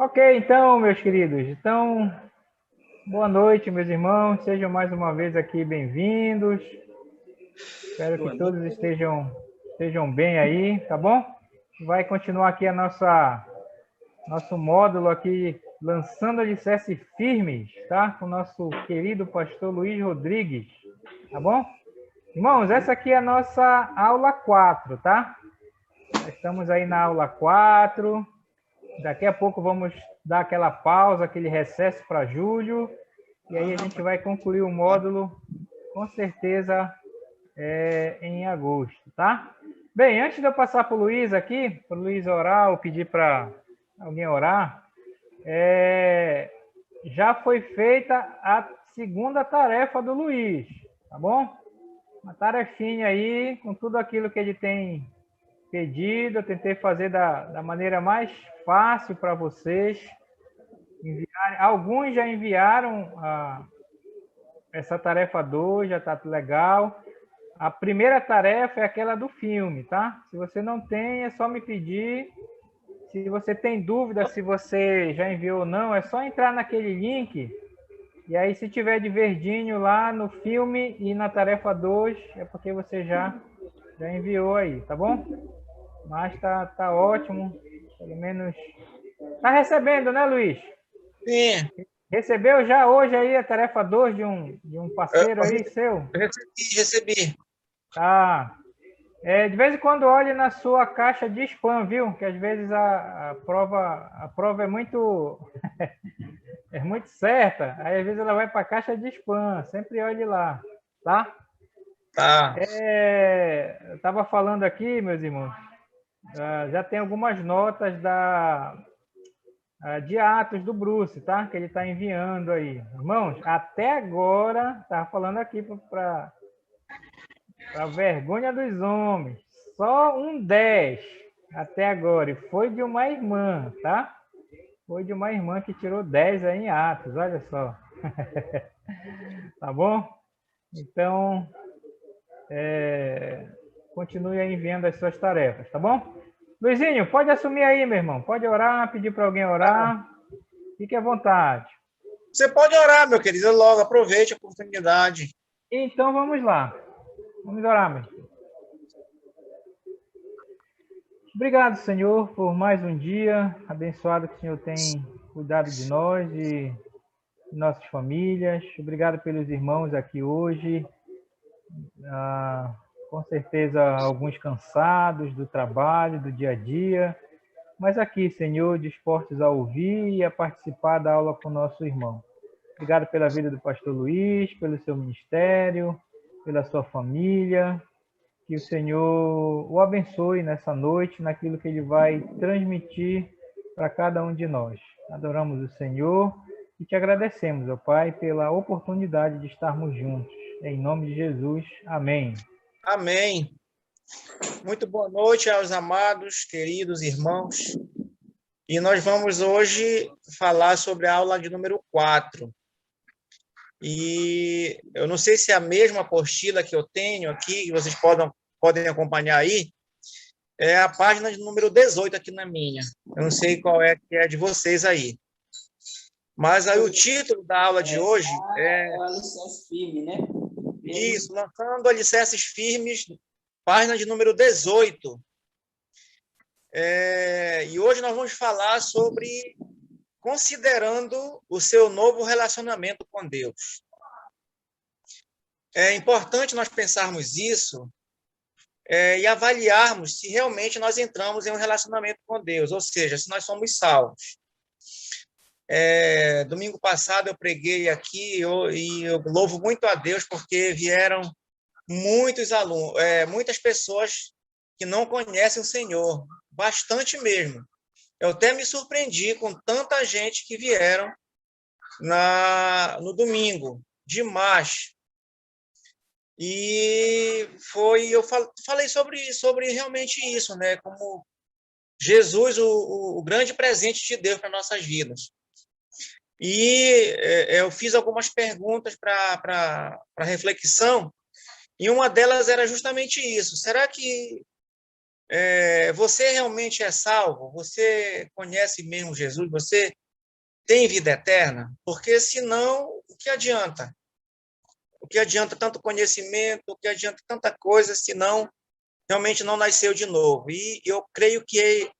Ok, então, meus queridos. Então, boa noite, meus irmãos. Sejam mais uma vez aqui bem-vindos. Espero que Boa todos noite. estejam bem aí, tá bom? Vai continuar aqui nosso módulo aqui, lançando alicerces firmes, tá? Com o nosso querido pastor Luiz Rodrigues, tá bom? Irmãos, essa aqui é a nossa aula 4, tá? Já estamos aí na aula 4. Daqui a pouco vamos dar aquela pausa, aquele recesso para julho, e aí a gente vai concluir o módulo, com certeza, em agosto, tá? Bem, antes de eu passar para o Luiz aqui, para o Luiz orar, ou pedir para alguém orar, já foi feita a segunda tarefa do Luiz, tá bom? Uma tarefinha aí, com tudo aquilo que ele tem pedido, eu tentei fazer da maneira mais fácil para vocês. Alguns já enviaram essa tarefa 2, já está legal. A primeira tarefa é aquela do filme, tá? Se você não tem, é só me pedir. Se você tem dúvida se você já enviou ou não, é só entrar naquele link. E aí, se tiver de verdinho lá no filme e na tarefa 2, é porque você já enviou aí, tá bom? Mas tá ótimo. Pelo menos. Tá recebendo, né, Luiz? Sim, Recebeu já hoje aí a tarefa 2 de um parceiro eu aí seu? recebi. Tá. De vez em quando olhe na sua caixa de spam, viu? Que às vezes a prova é muito certa. Aí às vezes ela vai para a caixa de spam. Sempre olhe lá, tá? Tá. Eu estava falando aqui, meus irmãos, já tem algumas notas de Atos do Bruce, tá? Que ele está enviando aí. Irmãos, até agora, estava falando aqui para vergonha dos homens, só um 10 até agora. E foi de uma irmã, tá? Foi de uma irmã que tirou 10 aí em Atos, olha só. Tá bom? Então, continue aí enviando as suas tarefas, tá bom? Luizinho, pode assumir aí, meu irmão. Pode orar, pedir para alguém orar. Fique à vontade. Você pode orar, meu querido, logo. Aproveite a oportunidade. Então, vamos lá. Vamos orar, meu irmão. Obrigado, Senhor, por mais um dia abençoado que o Senhor tem cuidado de nós e de nossas famílias. Obrigado pelos irmãos aqui hoje. Com certeza, alguns cansados do trabalho, do dia a dia, mas aqui, Senhor, dispostos a ouvir e a participar da aula com o nosso irmão. Obrigado pela vida do pastor Luiz, pelo seu ministério, pela sua família. Que o Senhor o abençoe nessa noite, naquilo que ele vai transmitir para cada um de nós. Adoramos o Senhor e te agradecemos, ó Pai, pela oportunidade de estarmos juntos. Em nome de Jesus, amém. Amém. Muito boa noite aos amados, queridos irmãos. E nós vamos hoje falar sobre a aula de número 4. E eu não sei se é a mesma apostila que eu tenho aqui, que vocês podem acompanhar aí, é a página de número 18 aqui na minha. Eu não sei qual é que é de vocês aí. Mas aí o título da aula de hoje é o alicerce firme, né? isso, lançando alicerces firmes, página de número 18. E hoje nós vamos falar sobre considerando o seu novo relacionamento com Deus. É importante nós pensarmos isso e avaliarmos se realmente nós entramos em um relacionamento com Deus, ou seja, se nós somos salvos. Domingo passado eu preguei aqui e eu louvo muito a Deus porque vieram muitos alunos, muitas pessoas que não conhecem o Senhor, bastante mesmo. Eu até me surpreendi com tanta gente que vieram no domingo, demais. E eu falei sobre realmente isso, né? Como Jesus, o grande presente de Deus para nossas vidas. E eu fiz algumas perguntas para reflexão, e uma delas era justamente isso. Será que você realmente é salvo? Você conhece mesmo Jesus? Você tem vida eterna? Porque senão, o que adianta? O que adianta tanto conhecimento? O que adianta tanta coisa se não realmente não nasceu de novo? E eu creio que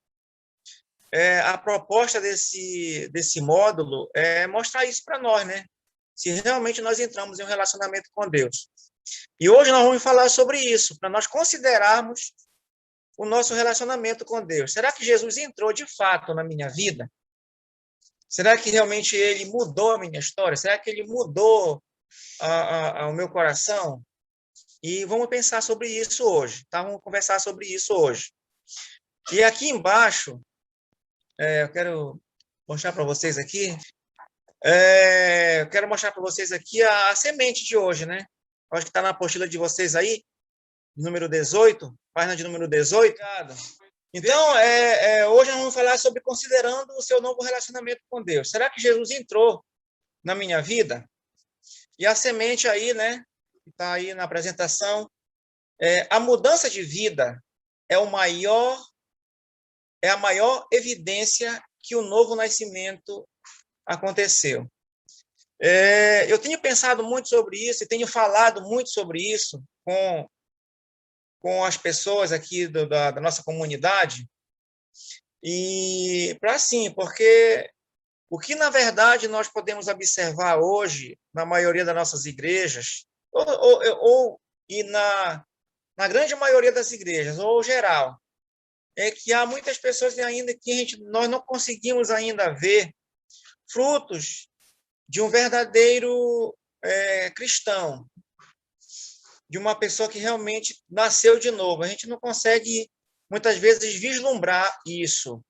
a proposta desse módulo é mostrar isso para nós, né? Se realmente nós entramos em um relacionamento com Deus. E hoje nós vamos falar sobre isso, para nós considerarmos o nosso relacionamento com Deus. Será que Jesus entrou de fato na minha vida? Será que realmente ele mudou a minha história? Será que ele mudou o meu coração? E vamos pensar sobre isso hoje, tá? Vamos conversar sobre isso hoje. E aqui embaixo, eu quero mostrar para vocês aqui, eu quero mostrar para vocês aqui a semente de hoje, né? Acho que está na apostila de vocês aí, número 18, página de número 18. Então, hoje nós vamos falar sobre considerando o seu novo relacionamento com Deus. Será que Jesus entrou na minha vida? E a semente aí, né, que está aí na apresentação, a mudança de vida é a maior evidência que o novo nascimento aconteceu. Eu tenho pensado muito sobre isso e tenho falado muito sobre isso com as pessoas aqui da nossa comunidade, e para sim, porque o que, na verdade, nós podemos observar hoje, na maioria das nossas igrejas, e na grande maioria das igrejas, ou geral, é que há muitas pessoas ainda que nós não conseguimos ainda ver frutos de um verdadeiro cristão, de uma pessoa que realmente nasceu de novo. A gente não consegue, muitas vezes, vislumbrar isso.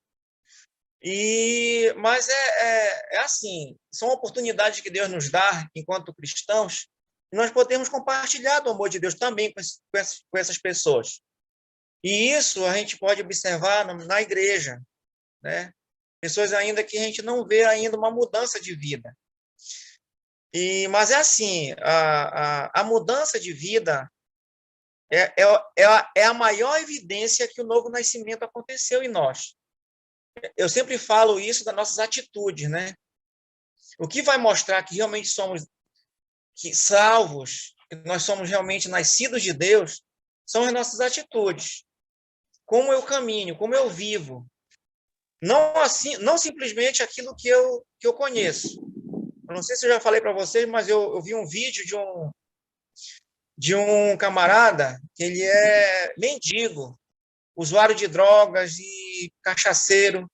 Mas é assim, são oportunidades que Deus nos dá enquanto cristãos, e nós podemos compartilhar do amor de Deus também com essas pessoas. E isso a gente pode observar na igreja, né? Pessoas ainda que a gente não vê ainda uma mudança de vida. Mas é assim, a mudança de vida é a maior evidência que o novo nascimento aconteceu em nós. Eu sempre falo isso das nossas atitudes, né? O que vai mostrar que realmente somos salvos, que nós somos realmente nascidos de Deus, são as nossas atitudes. Como eu caminho, como eu vivo. Não assim, não simplesmente aquilo que eu conheço. Eu não sei se eu já falei para vocês, mas eu vi um vídeo de um camarada que ele é mendigo, usuário de drogas e cachaceiro.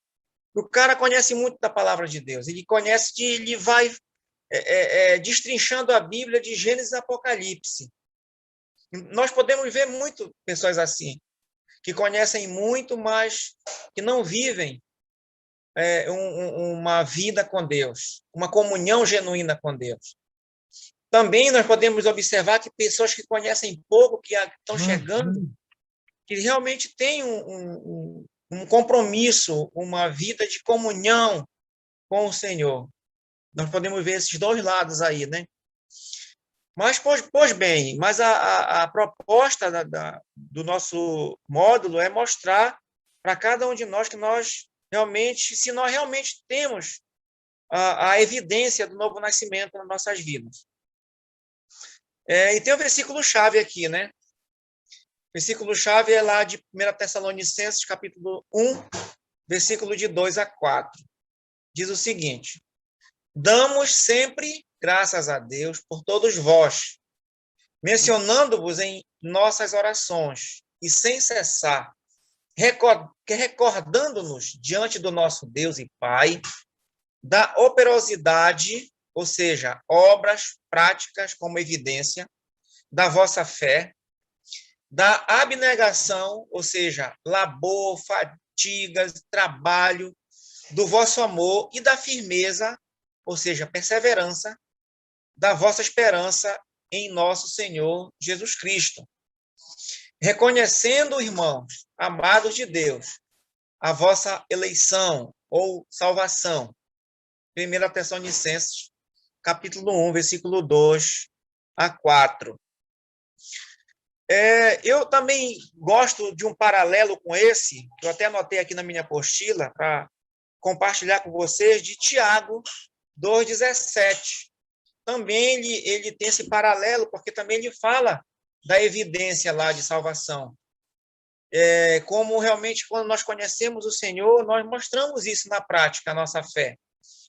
O cara conhece muito da palavra de Deus. Ele vai destrinchando a Bíblia de Gênesis a Apocalipse. Nós podemos ver muito pessoas assim, que conhecem muito, mas que não vivem uma vida com Deus, uma comunhão genuína com Deus. Também nós podemos observar que pessoas que conhecem pouco, que estão chegando, que realmente têm um compromisso, uma vida de comunhão com o Senhor. Nós podemos ver esses dois lados aí, né? Mas, pois bem, mas a proposta do nosso módulo é mostrar para cada um de nós que nós realmente, se nós realmente temos a evidência do novo nascimento nas nossas vidas. E tem o versículo-chave aqui, né? O versículo-chave é lá de 1 Tessalonicenses, capítulo 1, versículo de 2 a 4. Diz o seguinte: damos sempre graças a Deus por todos vós, mencionando-vos em nossas orações, e sem cessar, recordando-nos diante do nosso Deus e Pai, da operosidade, ou seja, obras práticas como evidência, da vossa fé, da abnegação, ou seja, labor, fatigas, trabalho, do vosso amor e da firmeza, ou seja, perseverança, da vossa esperança em nosso Senhor Jesus Cristo. Reconhecendo, irmãos, amados de Deus, a vossa eleição ou salvação. 1 Tessalonicenses, capítulo 1, versículo 2 a 4. Eu também gosto de um paralelo com esse, que eu até anotei aqui na minha apostila, para compartilhar com vocês, de Tiago 2,17. Também ele tem esse paralelo, porque também ele fala da evidência lá de salvação. Como realmente, quando nós conhecemos o Senhor, nós mostramos isso na prática, a nossa fé.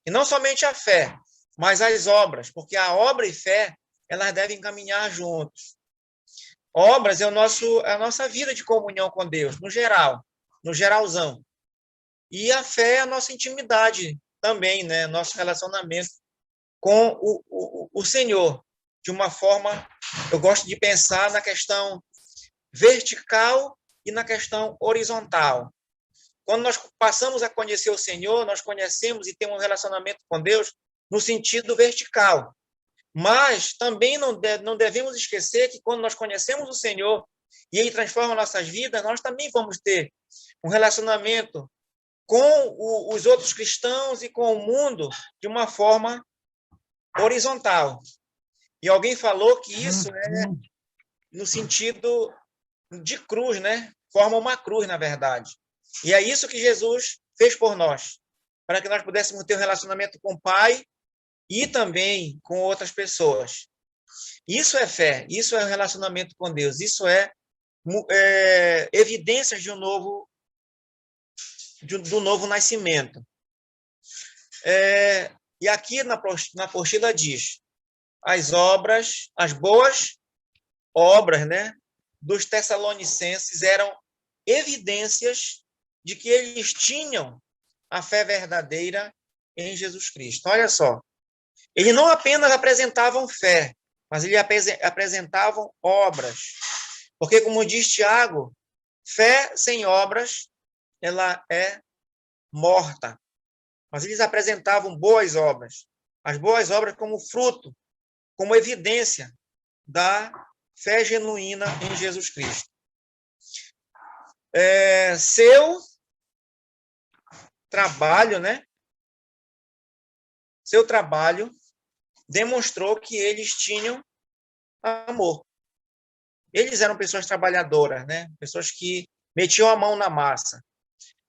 E não somente a fé, mas as obras, porque a obra e fé, elas devem caminhar juntos. Obras é a nossa vida de comunhão com Deus, no geral, no geralzão. E a fé é a nossa intimidade também, né? Nosso relacionamento com o Senhor. De uma forma, eu gosto de pensar na questão vertical e na questão horizontal. Quando nós passamos a conhecer o Senhor, nós conhecemos e temos um relacionamento com Deus no sentido vertical. Mas também não devemos esquecer que quando nós conhecemos o Senhor e Ele transforma nossas vidas, nós também vamos ter um relacionamento com os outros cristãos e com o mundo de uma forma horizontal. E alguém falou que isso é no sentido de cruz, né? Forma uma cruz, na verdade. E é isso que Jesus fez por nós, para que nós pudéssemos ter um relacionamento com o Pai e também com outras pessoas. Isso é fé, isso é um relacionamento com Deus, isso é evidências de do novo nascimento. E aqui na apostila diz, as boas obras, né, dos Tessalonicenses eram evidências de que eles tinham a fé verdadeira em Jesus Cristo. Olha só, eles não apenas apresentavam fé, mas eles apresentavam obras. Porque, como diz Tiago, fé sem obras, ela é morta. Mas eles apresentavam boas obras. As boas obras como fruto, como evidência da fé genuína em Jesus Cristo. Seu trabalho, né? Seu trabalho demonstrou que eles tinham amor. Eles eram pessoas trabalhadoras, né? Pessoas que metiam a mão na massa.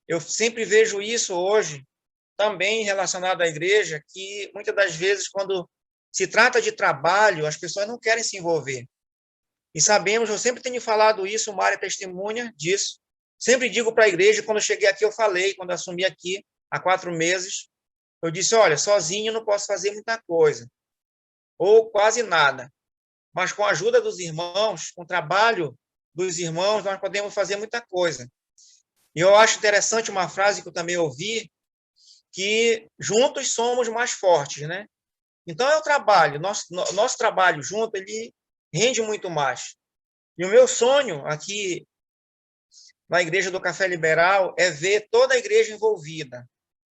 Eu sempre vejo isso hoje, também relacionado à igreja, que muitas das vezes, quando se trata de trabalho, as pessoas não querem se envolver. E sabemos, eu sempre tenho falado isso, Mária é testemunha disso. Sempre digo para a igreja, quando eu cheguei aqui, eu falei, quando eu assumi aqui, há 4 meses, eu disse, olha, sozinho eu não posso fazer muita coisa, ou quase nada. Mas com a ajuda dos irmãos, com o trabalho dos irmãos, nós podemos fazer muita coisa. E eu acho interessante uma frase que eu também ouvi, que juntos somos mais fortes, né? Então, é o trabalho, nosso trabalho junto, ele rende muito mais. E o meu sonho aqui na Igreja do Café Liberal é ver toda a igreja envolvida.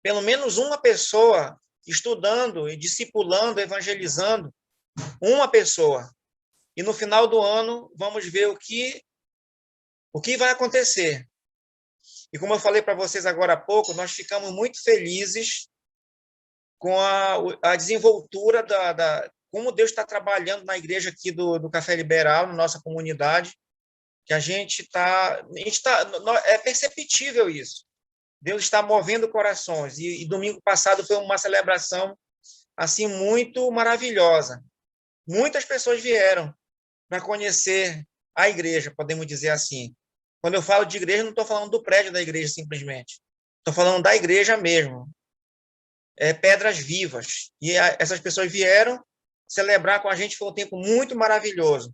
Pelo menos uma pessoa estudando e discipulando, evangelizando, uma pessoa. E no final do ano, vamos ver o que vai acontecer. E como eu falei para vocês agora há pouco, nós ficamos muito felizes com a desenvoltura como Deus está trabalhando na igreja aqui do Café Liberal, na nossa comunidade, que é perceptível isso. Deus está movendo corações. E domingo passado foi uma celebração assim muito maravilhosa. Muitas pessoas vieram para conhecer a igreja, podemos dizer assim. Quando eu falo de igreja, não estou falando do prédio da igreja simplesmente. Estou falando da igreja mesmo. Pedras vivas. E essas pessoas vieram celebrar com a gente, foi um tempo muito maravilhoso.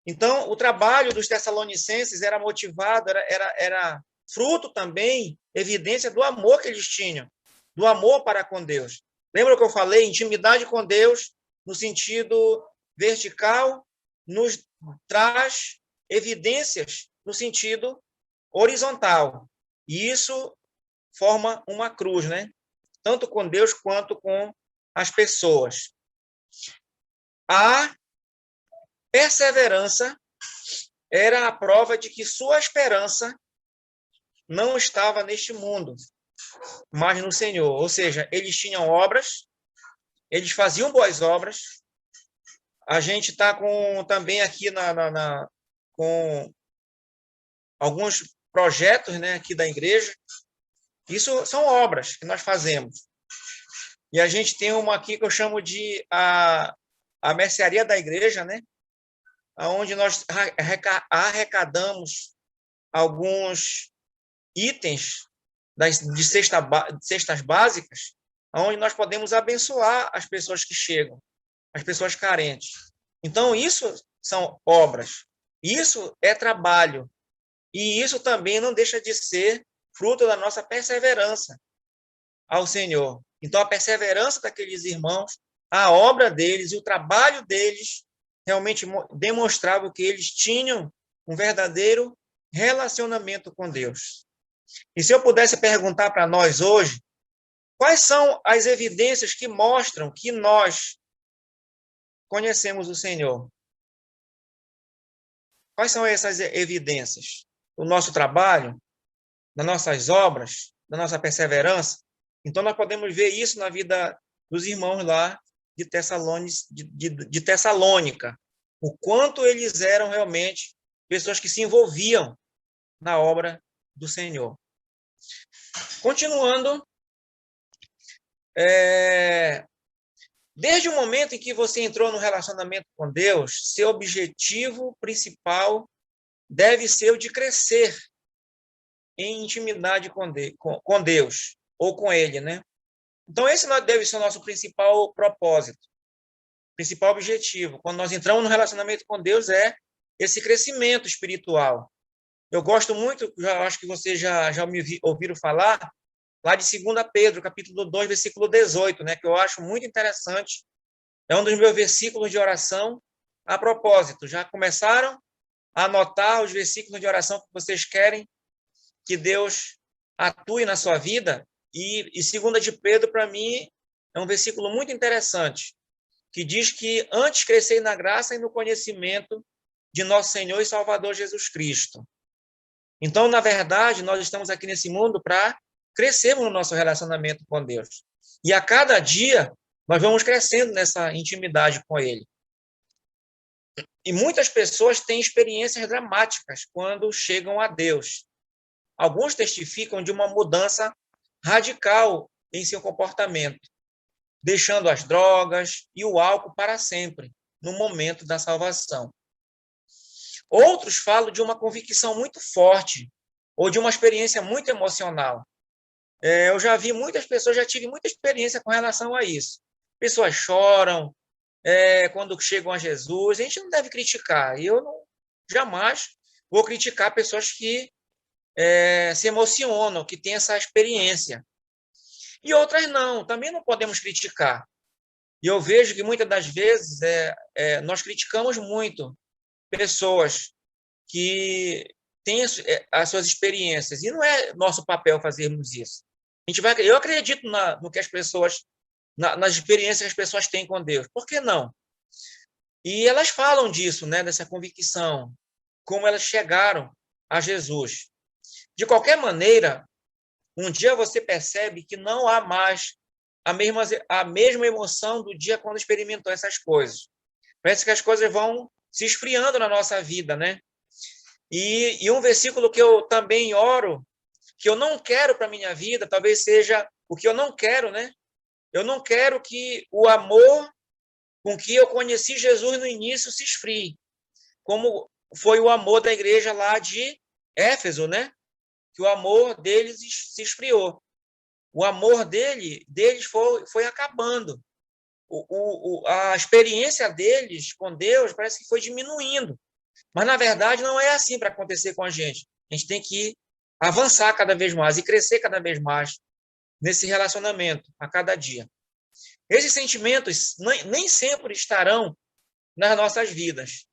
Então, o trabalho dos Tessalonicenses era motivado, era fruto também, evidência do amor que eles tinham, do amor para com Deus. Lembra que eu falei? Intimidade com Deus, no sentido vertical, nos traz evidências no sentido horizontal. E isso forma uma cruz, né? Tanto com Deus quanto com as pessoas. A perseverança era a prova de que sua esperança não estava neste mundo, mas no Senhor. Ou seja, eles tinham obras, eles faziam boas obras, A gente está também aqui com alguns projetos, né, aqui da igreja. Isso são obras que nós fazemos. E a gente tem uma aqui que eu chamo de a mercearia da igreja, né, onde nós arrecadamos alguns itens de cestas básicas, onde nós podemos abençoar as pessoas que chegam, as pessoas carentes. Então, isso são obras, isso é trabalho, e isso também não deixa de ser fruto da nossa perseverança ao Senhor. Então, a perseverança daqueles irmãos, a obra deles e o trabalho deles realmente demonstravam que eles tinham um verdadeiro relacionamento com Deus. E se eu pudesse perguntar para nós hoje, quais são as evidências que mostram que nós conhecemos o Senhor? Quais são essas evidências? O nosso trabalho, das nossas obras, da nossa perseverança? Então, nós podemos ver isso na vida dos irmãos lá de Tessalônica, o quanto eles eram realmente pessoas que se envolviam na obra do Senhor. Continuando, desde o momento em que você entrou no relacionamento com Deus, seu objetivo principal deve ser o de crescer em intimidade com Deus, ou com Ele, né? Então, esse deve ser o nosso principal propósito, principal objetivo. Quando nós entramos no relacionamento com Deus, é esse crescimento espiritual. Eu gosto muito, acho que vocês já me ouviram falar, lá de 2 Pedro, capítulo 2, versículo 18, né, que eu acho muito interessante. É um dos meus versículos de oração. A propósito, já começaram a anotar os versículos de oração que vocês querem que Deus atue na sua vida? E 2 de Pedro, para mim, é um versículo muito interessante, que diz que antes crescei na graça e no conhecimento de nosso Senhor e Salvador Jesus Cristo. Então, na verdade, nós estamos aqui nesse mundo para crescermos no nosso relacionamento com Deus. E a cada dia, nós vamos crescendo nessa intimidade com Ele. E muitas pessoas têm experiências dramáticas quando chegam a Deus. Alguns testificam de uma mudança radical em seu comportamento, deixando as drogas e o álcool para sempre, no momento da salvação. Outros falam de uma convicção muito forte ou de uma experiência muito emocional. Eu já vi muitas pessoas, já tive muita experiência com relação a isso. Pessoas choram quando chegam a Jesus. A gente não deve criticar. Eu jamais vou criticar pessoas que se emocionam, que têm essa experiência. E outras não, também não podemos criticar. E eu vejo que muitas das vezes nós criticamos muito pessoas que têm as suas experiências, e não é nosso papel fazermos isso. Eu acredito no que as pessoas, nas experiências que as pessoas têm com Deus. Por que não? E elas falam disso, né, dessa convicção, como elas chegaram a Jesus. De qualquer maneira, um dia você percebe que não há mais a mesma emoção do dia quando experimentou essas coisas. Parece que as coisas vão se esfriando na nossa vida, né? E um versículo que eu também oro, que eu não quero para a minha vida, talvez seja o que eu não quero, né? Eu não quero que o amor com que eu conheci Jesus no início se esfrie, como foi o amor da igreja lá de Éfeso, né? Que o amor deles se esfriou. O amor deles foi acabando. A experiência deles com Deus parece que foi diminuindo. Mas, na verdade, não é assim para acontecer com a gente. A gente tem que avançar cada vez mais e crescer cada vez mais nesse relacionamento, a cada dia. Esses sentimentos nem sempre estarão nas nossas vidas.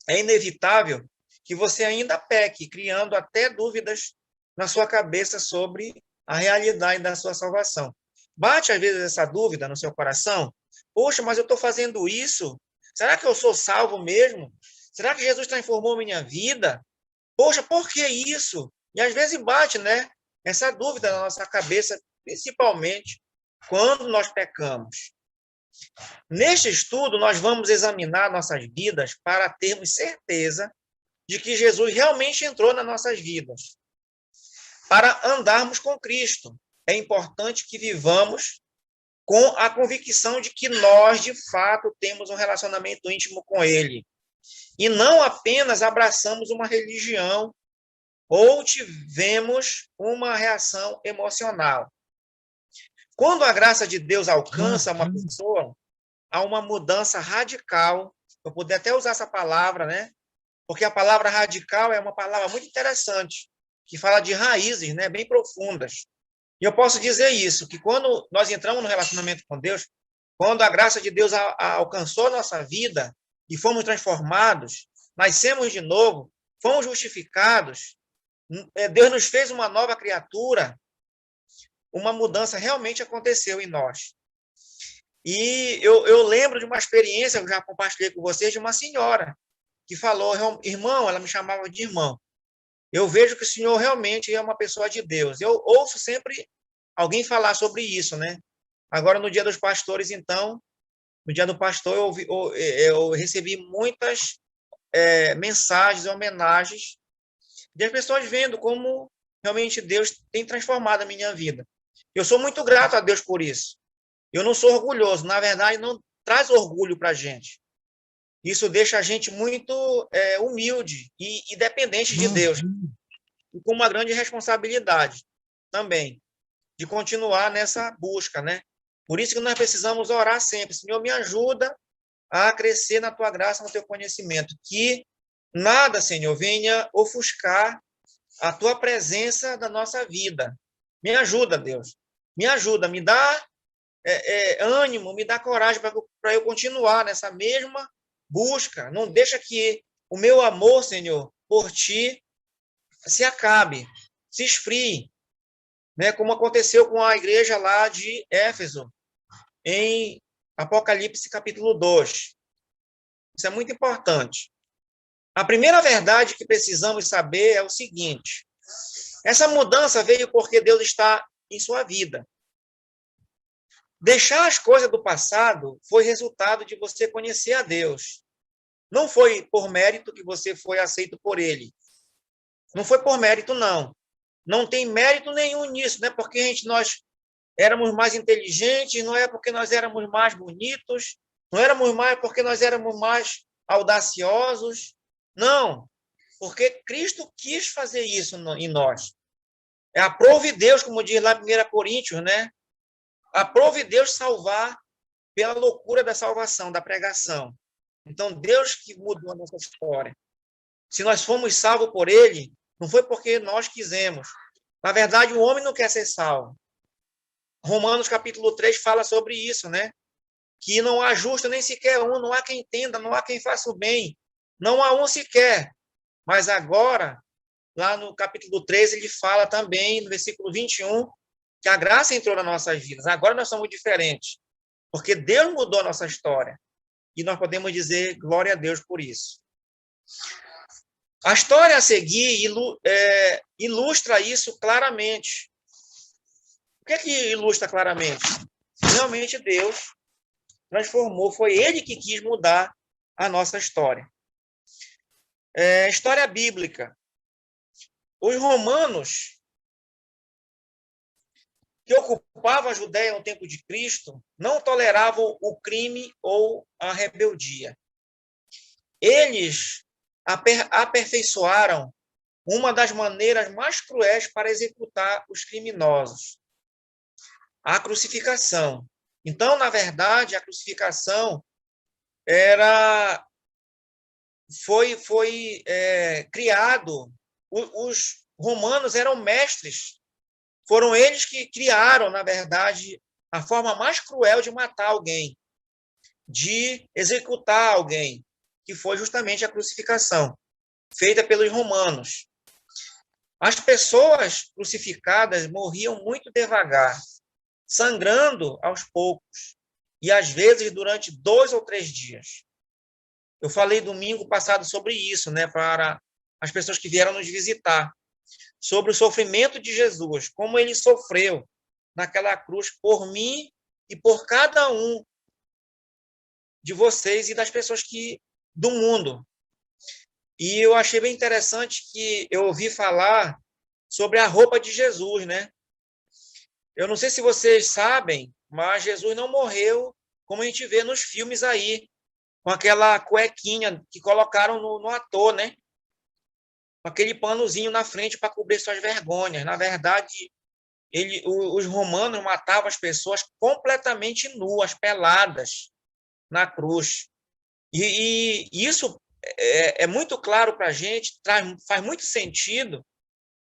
É inevitável que você ainda peque, criando até dúvidas na sua cabeça sobre a realidade da sua salvação. Bate, às vezes, essa dúvida no seu coração. Poxa, mas eu estou fazendo isso? Será que eu sou salvo mesmo? Será que Jesus transformou minha vida? Poxa, por que isso? E às vezes bate, né? Essa dúvida na nossa cabeça, principalmente quando nós pecamos. Neste estudo, nós vamos examinar nossas vidas para termos certeza de que Jesus realmente entrou nas nossas vidas. Para andarmos com Cristo, é importante que vivamos com a convicção de que nós, de fato, temos um relacionamento íntimo com Ele. E não apenas abraçamos uma religião ou tivemos uma reação emocional. Quando a graça de Deus alcança uma pessoa, há uma mudança radical. Eu poder até usar essa palavra, né? Porque a palavra radical é uma palavra muito interessante, que fala de raízes, né, bem profundas. E eu posso dizer isso, que quando nós entramos no relacionamento com Deus, quando a graça de Deus alcançou a nossa vida e fomos transformados, nascemos de novo, fomos justificados, Deus nos fez uma nova criatura, uma mudança realmente aconteceu em nós. E eu lembro de uma experiência, eu já compartilhei com vocês, de uma senhora que falou, irmão, ela me chamava de irmão, eu vejo que o senhor realmente é uma pessoa de Deus. Eu ouço sempre alguém falar sobre isso, né? Agora, no Dia dos Pastores, então, no Dia do Pastor, eu recebi muitas mensagens, homenagens, das pessoas vendo como realmente Deus tem transformado a minha vida. Eu sou muito grato a Deus por isso. Eu não sou orgulhoso, na verdade, não traz orgulho para a gente. Isso deixa a gente muito humilde e dependente de Deus, e com uma grande responsabilidade também, de continuar nessa busca, né? Por isso que nós precisamos orar sempre. Senhor, me ajuda a crescer na tua graça, no teu conhecimento. Que nada, Senhor, venha ofuscar a tua presença da nossa vida. Me ajuda, Deus. Me ajuda, me dá ânimo, me dá coragem para eu continuar nessa mesma busca. Não deixa que o meu amor, Senhor, por ti se acabe, se esfrie, né? Como aconteceu com a igreja lá de Éfeso, em Apocalipse capítulo 2. Isso é muito importante. A primeira verdade que precisamos saber é o seguinte: essa mudança veio porque Deus está em sua vida. Deixar as coisas do passado foi resultado de você conhecer a Deus. Não foi por mérito que você foi aceito por Ele. Não foi por mérito, não. Não tem mérito nenhum nisso, não é porque nós éramos mais inteligentes, não é porque nós éramos mais bonitos, não éramos mais porque nós éramos mais audaciosos. Não, porque Cristo quis fazer isso em nós. Aprove Deus, como diz lá em 1 Coríntios, né? Aprove Deus salvar pela loucura da salvação, da pregação. Então, Deus que mudou a nossa história. Se nós fomos salvos por Ele, não foi porque nós quisemos. Na verdade, o homem não quer ser salvo. Romanos capítulo 3 fala sobre isso, né? Que não há justo nem sequer um, não há quem entenda, não há quem faça o bem. Não há um sequer. Mas agora, lá no capítulo 3, ele fala também, no versículo 21, que a graça entrou nas nossas vidas. Agora nós somos diferentes, porque Deus mudou a nossa história. E nós podemos dizer glória a Deus por isso. A história a seguir ilustra isso claramente. O que é que ilustra claramente? Realmente Deus transformou, foi Ele que quis mudar a nossa história. História bíblica. Os romanos que ocupavam a Judéia no tempo de Cristo não toleravam o crime ou a rebeldia. Eles aperfeiçoaram uma das maneiras mais cruéis para executar os criminosos, a crucificação. Então, na verdade, a crucificação foi criado. Os romanos eram mestres. Foram eles que criaram, na verdade, a forma mais cruel de matar alguém, de executar alguém, que foi justamente a crucificação, feita pelos romanos. As pessoas crucificadas morriam muito devagar, sangrando aos poucos, e às vezes durante 2 ou 3 dias. Eu falei domingo passado sobre isso, né, para as pessoas que vieram nos visitar, sobre o sofrimento de Jesus, como ele sofreu naquela cruz por mim e por cada um de vocês e das pessoas do mundo. E eu achei bem interessante que eu ouvi falar sobre a roupa de Jesus, né? Eu não sei se vocês sabem, mas Jesus não morreu como a gente vê nos filmes aí, com aquela cuequinha que colocaram no ator, né? Com aquele panozinho na frente para cobrir suas vergonhas. Na verdade, os romanos matavam as pessoas completamente nuas, peladas, na cruz. E isso é muito claro para a gente, faz muito sentido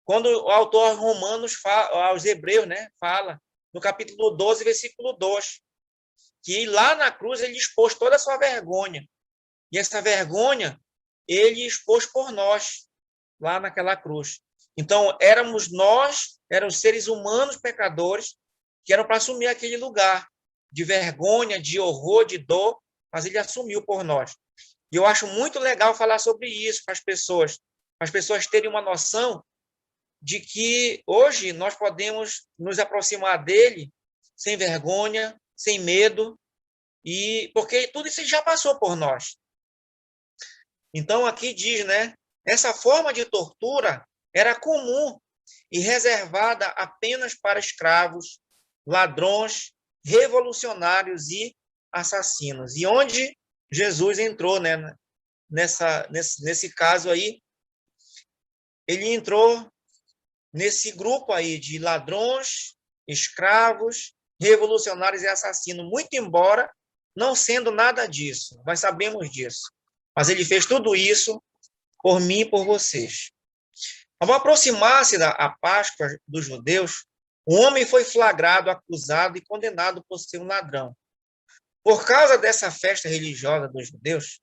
quando o autor aos Romanos, aos Hebreus, né, fala, no capítulo 12, versículo 2, que lá na cruz ele expôs toda a sua vergonha. E essa vergonha ele expôs por nós, lá naquela cruz. Então, éramos nós, eram seres humanos pecadores, que eram para assumir aquele lugar de vergonha, de horror, de dor, mas ele assumiu por nós. E eu acho muito legal falar sobre isso para as pessoas terem uma noção de que hoje nós podemos nos aproximar dele sem vergonha, sem medo, e porque tudo isso já passou por nós. Então, aqui diz, né? Essa forma de tortura era comum e reservada apenas para escravos, ladrões, revolucionários e assassinos. E onde Jesus entrou, né? Nesse caso aí, ele entrou nesse grupo aí de ladrões, escravos, revolucionários e assassinos, muito embora não sendo nada disso, nós sabemos disso. Mas ele fez tudo isso por mim e por vocês. Ao aproximar-se da Páscoa dos judeus, um homem foi flagrado, acusado e condenado por ser um ladrão. Por causa dessa festa religiosa dos judeus,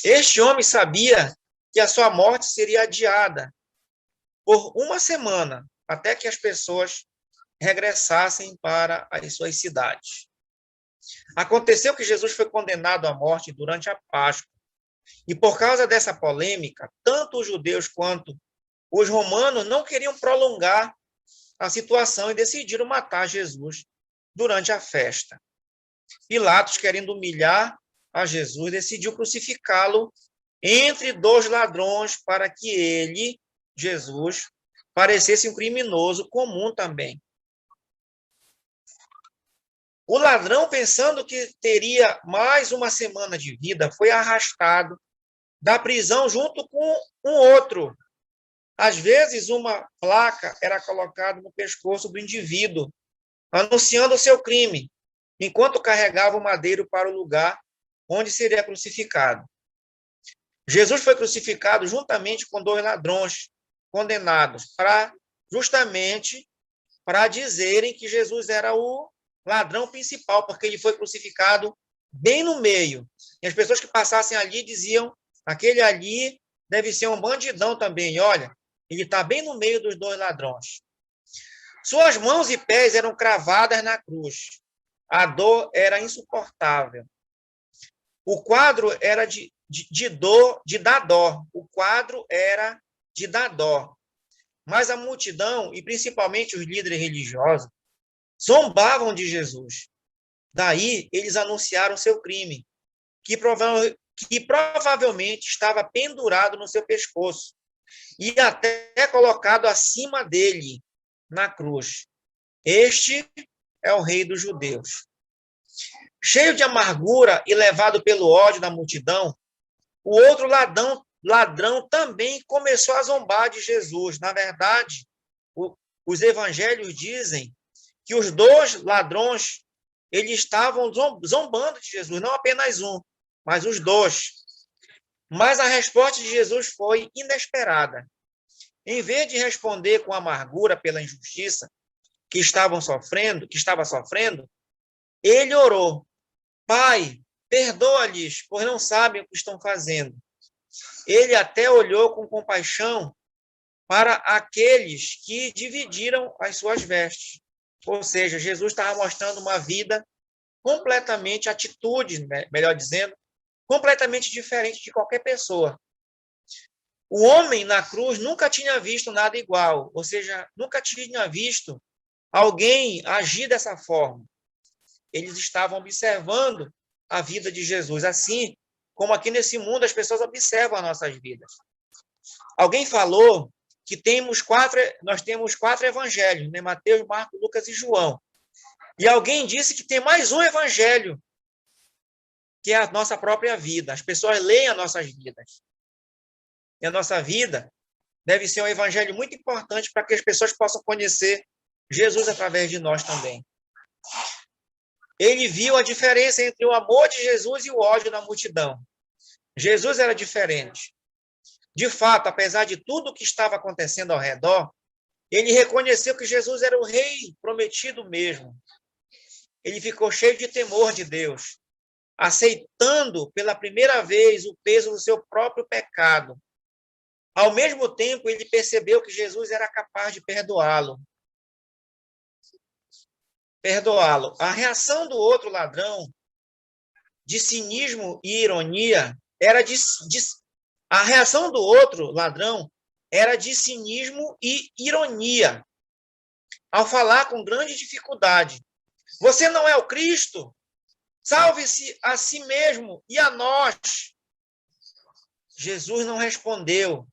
este homem sabia que a sua morte seria adiada por uma semana, até que as pessoas regressassem para as suas cidades. Aconteceu que Jesus foi condenado à morte durante a Páscoa. E por causa dessa polêmica, tanto os judeus quanto os romanos não queriam prolongar a situação e decidiram matar Jesus durante a festa. Pilatos, querendo humilhar a Jesus, decidiu crucificá-lo entre dois ladrões para que ele, Jesus, parecesse um criminoso comum também. O ladrão, pensando que teria mais uma semana de vida, foi arrastado da prisão junto com um outro. Às vezes, uma placa era colocada no pescoço do indivíduo, anunciando o seu crime, enquanto carregava o madeiro para o lugar onde seria crucificado. Jesus foi crucificado juntamente com dois ladrões condenados, justamente para dizerem que Jesus era o ladrão principal, porque ele foi crucificado bem no meio. E as pessoas que passassem ali diziam, aquele ali deve ser um bandidão também. Olha, ele está bem no meio dos dois ladrões. Suas mãos e pés eram cravadas na cruz. A dor era insuportável. O quadro era de dar dó. O quadro era de dar dó. Mas a multidão, e principalmente os líderes religiosos, zombavam de Jesus. Daí, eles anunciaram seu crime, que provavelmente estava pendurado no seu pescoço e até colocado acima dele, na cruz. Este é o rei dos judeus. Cheio de amargura e levado pelo ódio da multidão, o outro ladrão também começou a zombar de Jesus. Na verdade, os evangelhos dizem que os dois ladrões eles estavam zombando de Jesus, não apenas um, mas os dois. Mas a resposta de Jesus foi inesperada. Em vez de responder com amargura pela injustiça que estava sofrendo, ele orou: Pai, perdoa-lhes, pois não sabem o que estão fazendo. Ele até olhou com compaixão para aqueles que dividiram as suas vestes. Ou seja, Jesus estava mostrando uma vida completamente, atitude, melhor dizendo, completamente diferente de qualquer pessoa. O homem na cruz nunca tinha visto nada igual, ou seja, nunca tinha visto alguém agir dessa forma. Eles estavam observando a vida de Jesus, assim como aqui nesse mundo as pessoas observam as nossas vidas. Alguém falou que nós temos 4 evangelhos, né? Mateus, Marcos, Lucas e João. E alguém disse que tem mais um evangelho, que é a nossa própria vida. As pessoas leem as nossas vidas. E a nossa vida deve ser um evangelho muito importante para que as pessoas possam conhecer Jesus através de nós também. Ele viu a diferença entre o amor de Jesus e o ódio da multidão. Jesus era diferente. De fato, apesar de tudo o que estava acontecendo ao redor, ele reconheceu que Jesus era o rei prometido mesmo. Ele ficou cheio de temor de Deus, aceitando pela primeira vez o peso do seu próprio pecado. Ao mesmo tempo, ele percebeu que Jesus era capaz de perdoá-lo. A reação do outro ladrão, de cinismo e ironia, a reação do outro ladrão era de cinismo e ironia, ao falar com grande dificuldade: você não é o Cristo? Salve-se a si mesmo e a nós. Jesus não respondeu,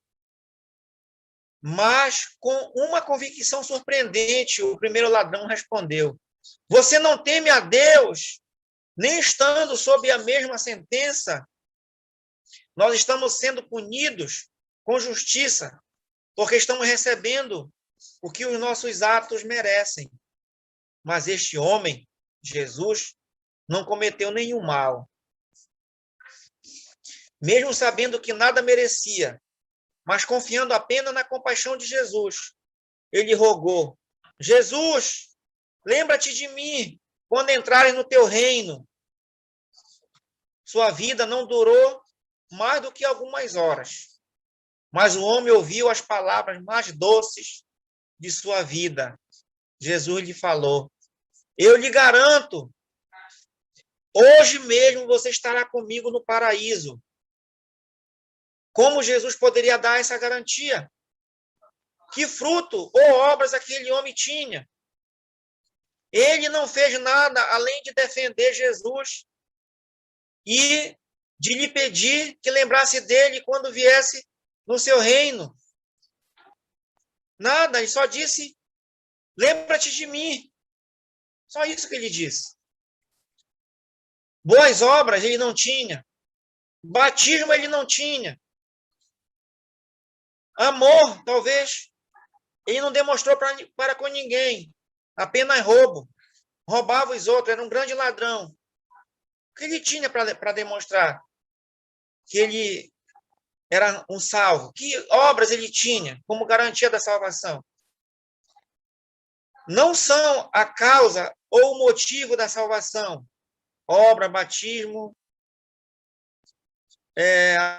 mas com uma convicção surpreendente, o primeiro ladrão respondeu: você não teme a Deus, nem estando sob a mesma sentença? Nós estamos sendo punidos com justiça, porque estamos recebendo o que os nossos atos merecem. Mas este homem, Jesus, não cometeu nenhum mal. Mesmo sabendo que nada merecia, mas confiando apenas na compaixão de Jesus, ele rogou: Jesus, lembra-te de mim quando entrares no teu reino. Sua vida não durou mais do que algumas horas, mas o homem ouviu as palavras mais doces de sua vida. Jesus lhe falou: eu lhe garanto, hoje mesmo você estará comigo no paraíso. Como Jesus poderia dar essa garantia? Que fruto ou obras aquele homem tinha? Ele não fez nada além de defender Jesus e de lhe pedir que lembrasse dele quando viesse no seu reino. Nada, ele só disse: lembra-te de mim. Só isso que ele disse. Boas obras ele não tinha. Batismo ele não tinha. Amor, talvez, ele não demonstrou para com ninguém. Apenas roubo. Roubava os outros, era um grande ladrão. O que ele tinha para demonstrar que ele era um salvo? Que obras ele tinha como garantia da salvação? Não são a causa ou o motivo da salvação. Obra, batismo,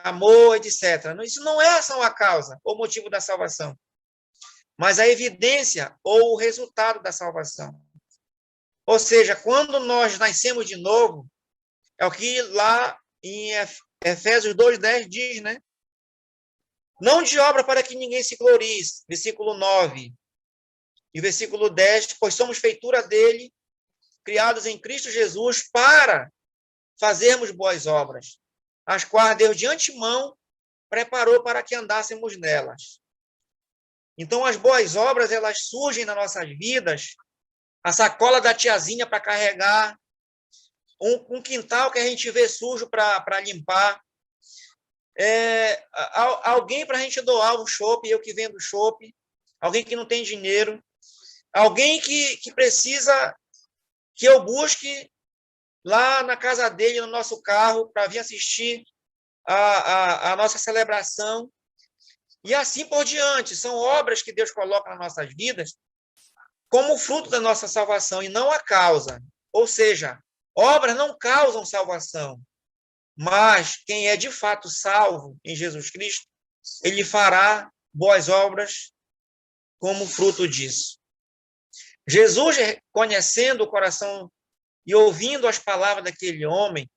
amor, etc. Isso não são a causa ou motivo da salvação, mas a evidência ou o resultado da salvação. Ou seja, quando nós nascemos de novo, é o que lá em Efésios 2:10 diz, né? Não de obra para que ninguém se glorie, versículo 9. E versículo 10, pois somos feitura dele, criados em Cristo Jesus para fazermos boas obras, as quais Deus de antemão preparou para que andássemos nelas. Então, as boas obras, elas surgem nas nossas vidas, a sacola da tiazinha para carregar, um quintal que a gente vê sujo para limpar, alguém para a gente doar um chopp, eu que vendo chopp, alguém que não tem dinheiro, alguém que precisa que eu busque lá na casa dele, no nosso carro, para vir assistir a nossa celebração. E assim por diante. São obras que Deus coloca nas nossas vidas como fruto da nossa salvação e não a causa. Ou seja, obras não causam salvação, mas quem é de fato salvo em Jesus Cristo, ele fará boas obras como fruto disso. Jesus, conhecendo o coração e ouvindo as palavras daquele homem,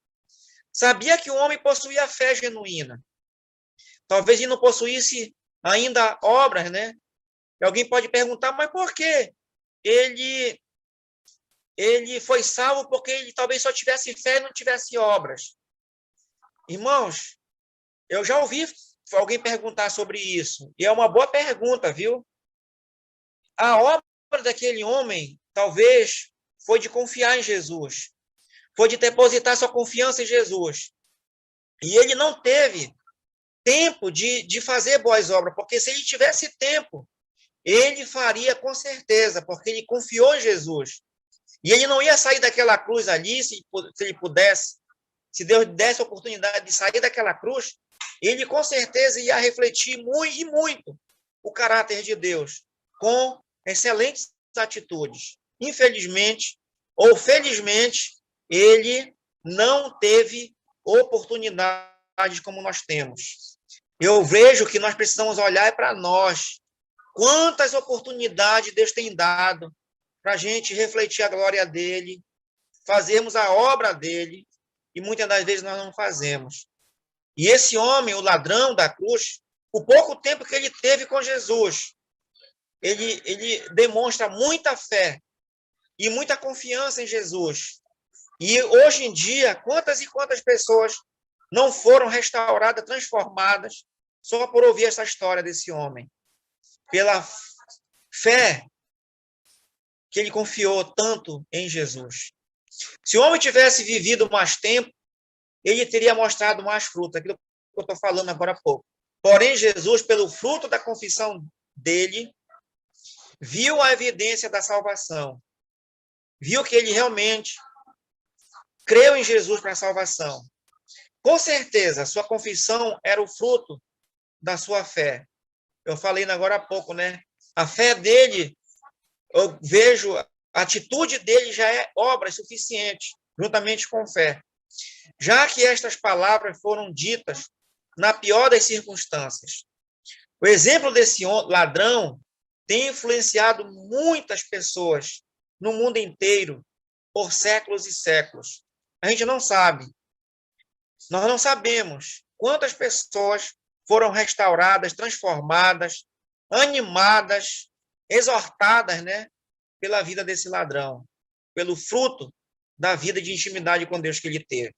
sabia que o homem possuía fé genuína. Talvez ele não possuísse ainda obras, né? E alguém pode perguntar, mas por quê? Ele ele foi salvo porque ele talvez só tivesse fé e não tivesse obras. Irmãos, eu já ouvi alguém perguntar sobre isso, e é uma boa pergunta, viu? A obra daquele homem, talvez, foi de confiar em Jesus, foi de depositar sua confiança em Jesus. E ele não teve tempo de fazer boas obras, porque se ele tivesse tempo, ele faria com certeza, porque ele confiou em Jesus. E ele não ia sair daquela cruz ali, se ele pudesse, se Deus desse a oportunidade de sair daquela cruz, ele com certeza ia refletir muito e muito o caráter de Deus, com excelentes atitudes. Infelizmente, ou felizmente, ele não teve oportunidades como nós temos. Eu vejo que nós precisamos olhar para nós. Quantas oportunidades Deus tem dado para a gente refletir a glória dele, fazermos a obra dele, e muitas das vezes nós não fazemos. E esse homem, o ladrão da cruz, o pouco tempo que ele teve com Jesus, ele demonstra muita fé e muita confiança em Jesus. E hoje em dia, quantas e quantas pessoas não foram restauradas, transformadas, só por ouvir essa história desse homem? Pela fé que ele confiou tanto em Jesus. Se o homem tivesse vivido mais tempo, ele teria mostrado mais fruto, aquilo que eu estou falando agora há pouco. Porém, Jesus, pelo fruto da confissão dele, viu a evidência da salvação, viu que ele realmente creu em Jesus para a salvação. Com certeza, sua confissão era o fruto da sua fé. Eu falei agora há pouco, né? A fé dele, eu vejo, a atitude dele já é obra suficiente, juntamente com fé. Já que estas palavras foram ditas na pior das circunstâncias. O exemplo desse ladrão tem influenciado muitas pessoas no mundo inteiro por séculos e séculos. A gente não sabe. Nós não sabemos quantas pessoas foram restauradas, transformadas, animadas, exortadas, né, pela vida desse ladrão, pelo fruto da vida de intimidade com Deus que ele teve.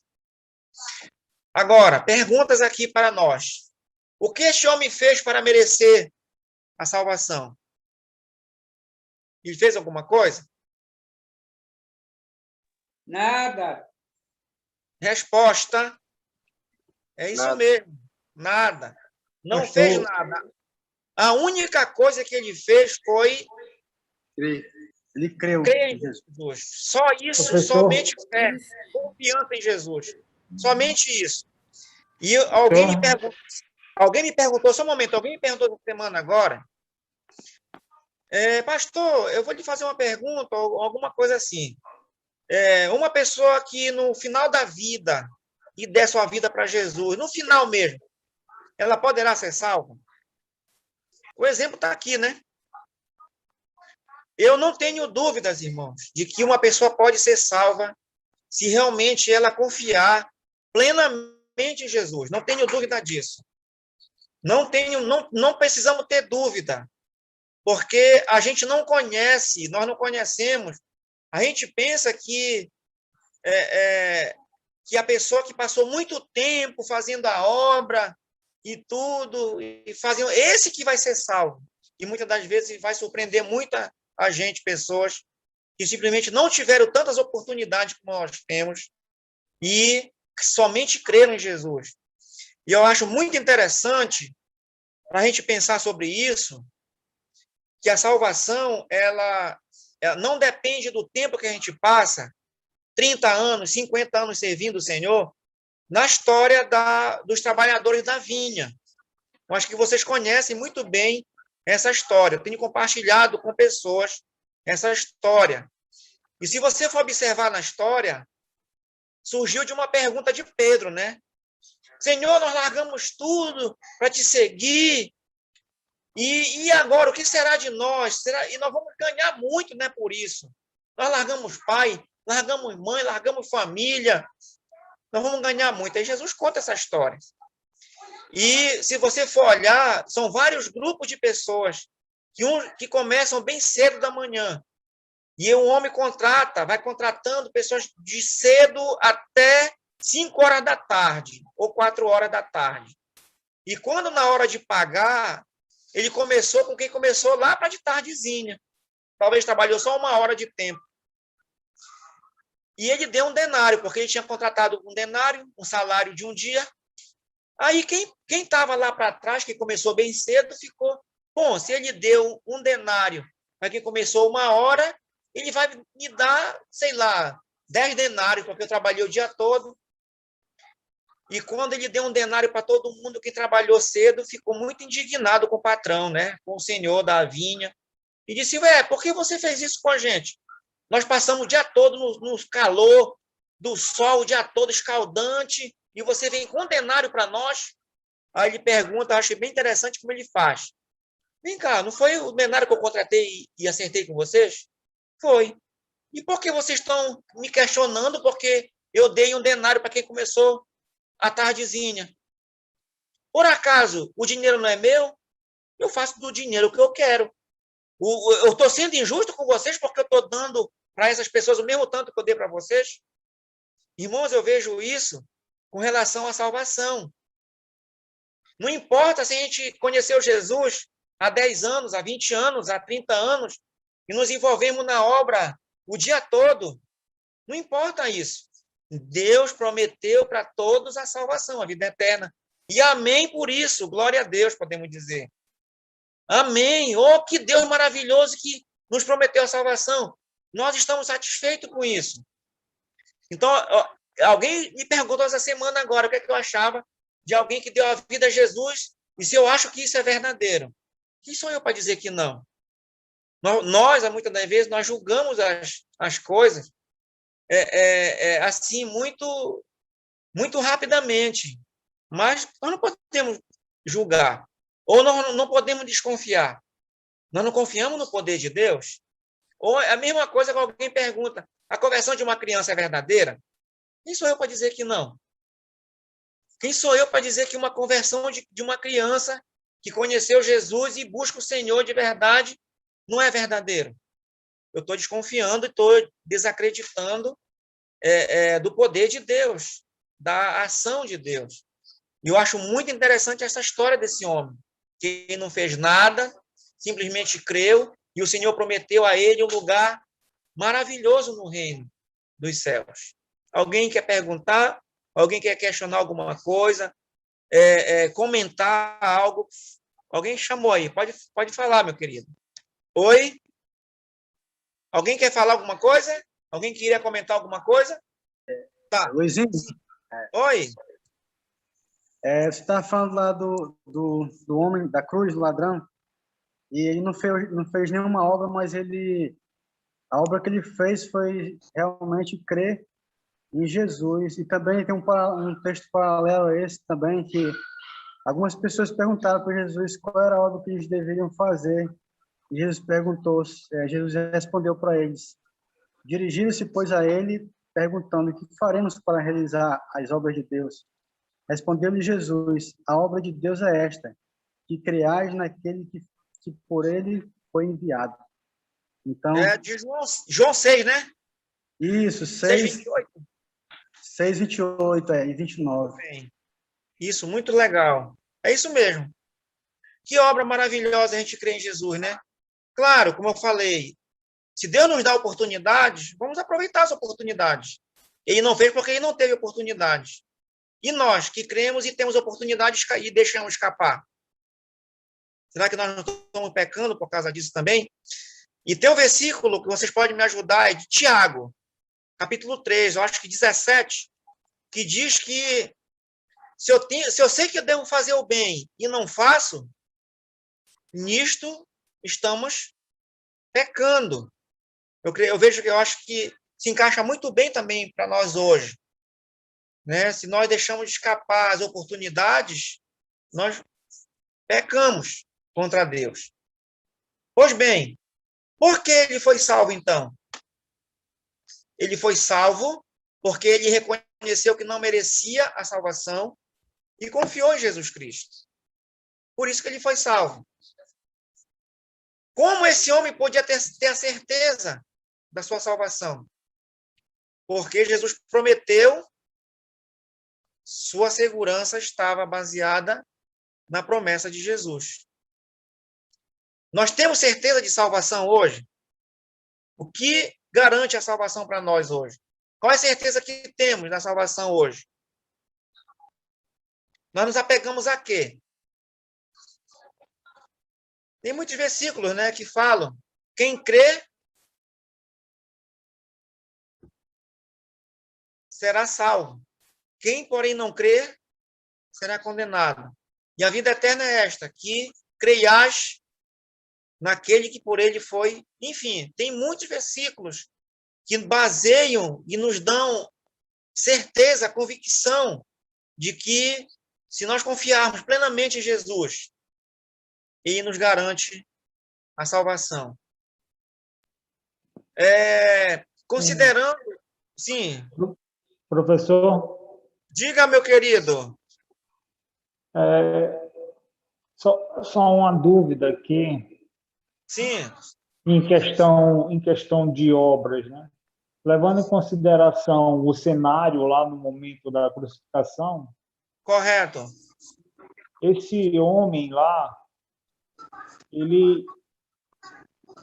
Agora, perguntas aqui para nós. O que este homem fez para merecer a salvação? Ele fez alguma coisa? Nada. Resposta: é isso mesmo. Nada. Não fez nada. A única coisa que ele fez foi ele creu em Jesus. Só isso, Professor, somente fé, confiança em Jesus. Somente isso. E alguém me perguntou, só um momento, alguém me perguntou essa semana agora, pastor, eu vou lhe fazer uma pergunta, ou alguma coisa assim. Uma pessoa que no final da vida, e der sua vida para Jesus, no final mesmo, ela poderá ser salva? O exemplo está aqui, né? Eu não tenho dúvidas, irmãos, de que uma pessoa pode ser salva se realmente ela confiar plenamente em Jesus. Não tenho dúvida disso. Não precisamos ter dúvida, porque a gente não conhece, nós não conhecemos. A gente pensa que a pessoa que passou muito tempo fazendo a obra e tudo, e fazendo, esse que vai ser salvo. E muitas das vezes vai surpreender muita a gente, pessoas que simplesmente não tiveram tantas oportunidades como nós temos e somente creram em Jesus. E eu acho muito interessante para a gente pensar sobre isso, que a salvação, ela não depende do tempo que a gente passa, 30 anos, 50 anos servindo o Senhor, na história dos trabalhadores da vinha. Eu acho que vocês conhecem muito bem essa história. Eu tenho compartilhado com pessoas essa história. E se você for observar na história, surgiu de uma pergunta de Pedro, né? Senhor, nós largamos tudo para te seguir. E agora, o que será de nós? E nós vamos ganhar muito, né, por isso. Nós largamos pai, largamos mãe, largamos família. Nós vamos ganhar muito. Aí Jesus conta essa história. E se você for olhar, são vários grupos de pessoas que começam bem cedo da manhã. E o homem vai contratando pessoas de cedo até 5 horas da tarde, ou 4 horas da tarde. E quando na hora de pagar, ele começou com quem começou lá para de tardezinha. Talvez trabalhou só 1 hora de tempo. E ele deu um denário, porque ele tinha contratado um denário, um salário de um dia. Aí quem estava lá para trás, que começou bem cedo, ficou, bom, se ele deu um denário para quem começou 1 hora, ele vai me dar, sei lá, 10 denários, porque eu trabalhei o dia todo. E quando ele deu um denário para todo mundo que trabalhou cedo, ficou muito indignado com o patrão, né? Com o senhor da vinha. E disse, por que você fez isso com a gente? Nós passamos o dia todo no calor do sol, o dia todo escaldante, e você vem com um denário para nós? Aí ele pergunta, achei bem interessante como ele faz. Vem cá, não foi o denário que eu contratei e acertei com vocês? Foi. E por que vocês estão me questionando porque eu dei um denário para quem começou à tardezinha? Por acaso o dinheiro não é meu? Eu faço do dinheiro o que eu quero. Eu estou sendo injusto com vocês porque eu estou dando para essas pessoas o mesmo tanto que eu dei para vocês? Irmãos, eu vejo isso com relação à salvação. Não importa se a gente conheceu Jesus há 10 anos, há 20 anos, há 30 anos, e nos envolvemos na obra o dia todo. Não importa isso. Deus prometeu para todos a salvação, a vida eterna. E amém por isso, glória a Deus, podemos dizer. Amém. Oh, que Deus maravilhoso que nos prometeu a salvação. Nós estamos satisfeitos com isso. Então, alguém me perguntou essa semana agora o que é que eu achava de alguém que deu a vida a Jesus e se eu acho que isso é verdadeiro. Quem sou eu para dizer que não? Nós, muitas das vezes, nós julgamos as coisas assim, muito, muito rapidamente. Mas nós não podemos julgar. Ou nós não podemos desconfiar. Nós não confiamos no poder de Deus? Ou é a mesma coisa que alguém pergunta, a conversão de uma criança é verdadeira? Quem sou eu para dizer que não? Quem sou eu para dizer que uma conversão de uma criança que conheceu Jesus e busca o Senhor de verdade não é verdadeiro? Eu estou desconfiando e estou desacreditando do poder de Deus, da ação de Deus. E eu acho muito interessante essa história desse homem, que não fez nada, simplesmente creu, e o Senhor prometeu a ele um lugar maravilhoso no reino dos céus. Alguém quer perguntar? Alguém quer questionar alguma coisa? Comentar algo? Alguém chamou aí? Pode falar, meu querido. Oi? Alguém quer falar alguma coisa? Alguém queria comentar alguma coisa? Tá. Luizinho, Oi? você estava falando lá do homem da cruz, do ladrão, e ele não fez nenhuma obra, mas a obra que ele fez foi realmente crer em Jesus. E também tem um texto paralelo a esse também, que algumas pessoas perguntaram para Jesus qual era a obra que eles deveriam fazer. E Jesus respondeu para eles. Dirigiram-se, pois, a ele, perguntando: o que faremos para realizar as obras de Deus? Respondeu-lhe Jesus: a obra de Deus é esta, que creais naquele que por ele foi enviado. Então, de João 6, né? isso, 6, 28 e 29. Bem, isso, muito legal. É isso mesmo. Que obra maravilhosa a gente crê em Jesus, né? Claro, como eu falei, se Deus nos dá oportunidades, vamos aproveitar as oportunidades. Ele não fez porque ele não teve oportunidades. E nós, que cremos e temos oportunidades e deixamos escapar? Será que nós não estamos pecando por causa disso também? E tem um versículo que vocês podem me ajudar, é de Tiago, capítulo 3, eu acho que 17, que diz que se eu sei que eu devo fazer o bem e não faço, nisto estamos pecando. Eu acho que se encaixa muito bem também para nós hoje. Né? Se nós deixamos de escapar as oportunidades, nós pecamos contra Deus. Pois bem, por que ele foi salvo, então? Ele foi salvo porque ele reconheceu que não merecia a salvação e confiou em Jesus Cristo. Por isso que ele foi salvo. Como esse homem podia ter a certeza da sua salvação? Porque Jesus prometeu, sua segurança estava baseada na promessa de Jesus. Nós temos certeza de salvação hoje? O que garante a salvação para nós hoje? Qual é a certeza que temos da salvação hoje? Nós nos apegamos a quê? Tem muitos versículos, né, que falam: quem crê será salvo. Quem, porém, não crê será condenado. E a vida eterna é esta, que creias naquele que por ele foi. Enfim, tem muitos versículos que baseiam e nos dão certeza, convicção de que, se nós confiarmos plenamente em Jesus, ele nos garante a salvação. Considerando, sim. Professor, Diga, meu querido. só uma dúvida aqui Sim, em questão de obras, né? Levando em consideração o cenário lá no momento da crucificação, correto. esse homem lá, ele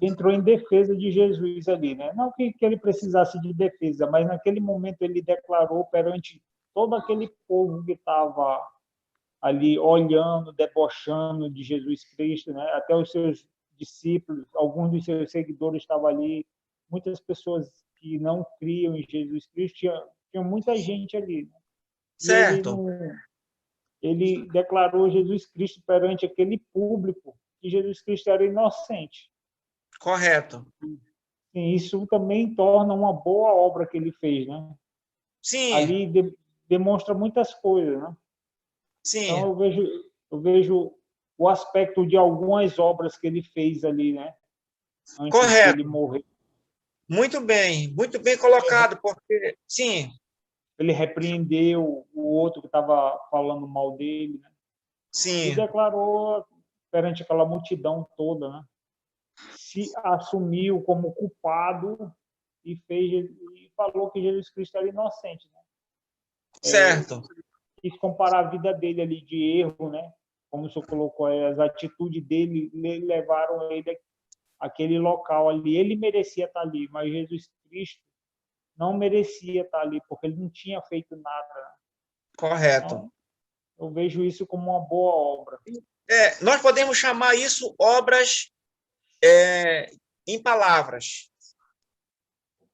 entrou em defesa de Jesus ali, né? Não que ele precisasse de defesa, mas naquele momento ele declarou perante todo aquele povo que estava ali olhando, debochando de Jesus Cristo, né? Até os seus discípulos, alguns dos seus seguidores estavam ali, muitas pessoas que não criam em Jesus Cristo, tinha muita gente ali, né? Certo. Ele declarou Jesus Cristo perante aquele público que Jesus Cristo era inocente. Correto. E isso também torna uma boa obra que ele fez, né? Sim. Ali demonstra muitas coisas, né? Sim. Então eu vejo o aspecto de algumas obras que ele fez ali, né? Antes Correto. de ele morrer. Muito bem colocado, porque sim. Ele repreendeu o outro que estava falando mal dele, né? Sim. E declarou perante aquela multidão toda, né? Se assumiu como culpado e falou que Jesus Cristo era inocente, né? Certo. Quis comparar a vida dele ali de erro, né? Como o senhor colocou, as atitudes dele levaram ele àquele local ali. Ele merecia estar ali, mas Jesus Cristo não merecia estar ali, porque ele não tinha feito nada. Correto. Então, eu vejo isso como uma boa obra. Nós podemos chamar isso obras em palavras.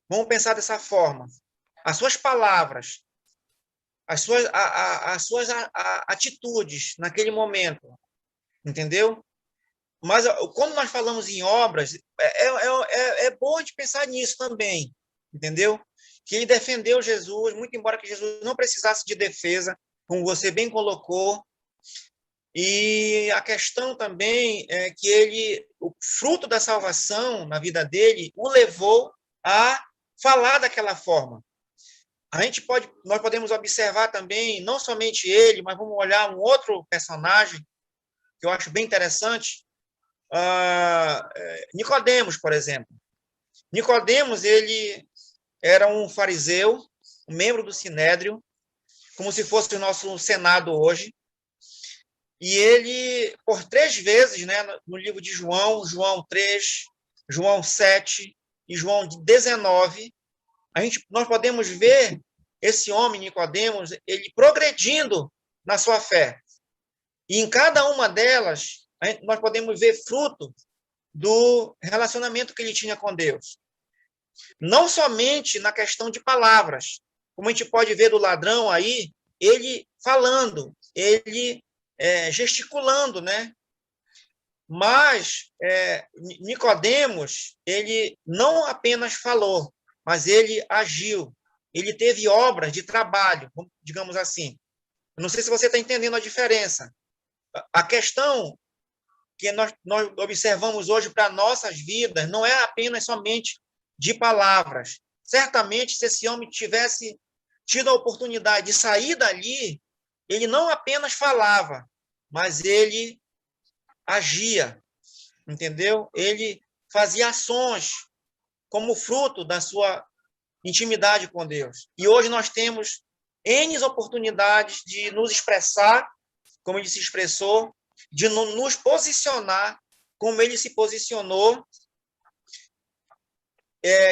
Vamos pensar dessa forma. As suas palavras, as suas atitudes naquele momento, entendeu? Mas quando nós falamos em obras, é bom a gente pensar nisso também, entendeu? Que ele defendeu Jesus, muito embora que Jesus não precisasse de defesa, como você bem colocou. E a questão também é que o fruto da salvação na vida dele o levou a falar daquela forma. Nós podemos observar também, não somente ele, mas vamos olhar um outro personagem que eu acho bem interessante, Nicodemos, por exemplo. Nicodemos, ele era um fariseu, um membro do Sinédrio, como se fosse o nosso Senado hoje. E ele, por 3 vezes, né, no livro de João 3, João 7 e João 19, nós podemos ver esse homem, Nicodemos, ele progredindo na sua fé. E em cada uma delas, nós podemos ver fruto do relacionamento que ele tinha com Deus. Não somente na questão de palavras, como a gente pode ver do ladrão aí, ele falando, ele gesticulando, né? Mas Nicodemos, ele não apenas falou, mas ele agiu. Ele teve obras de trabalho, digamos assim. Eu não sei se você está entendendo a diferença. A questão que nós observamos hoje para nossas vidas não é apenas somente de palavras. Certamente, se esse homem tivesse tido a oportunidade de sair dali, ele não apenas falava, mas ele agia, entendeu? Ele fazia ações como fruto da sua intimidade com Deus. E hoje nós temos N oportunidades de nos expressar, como ele se expressou, de nos posicionar como ele se posicionou,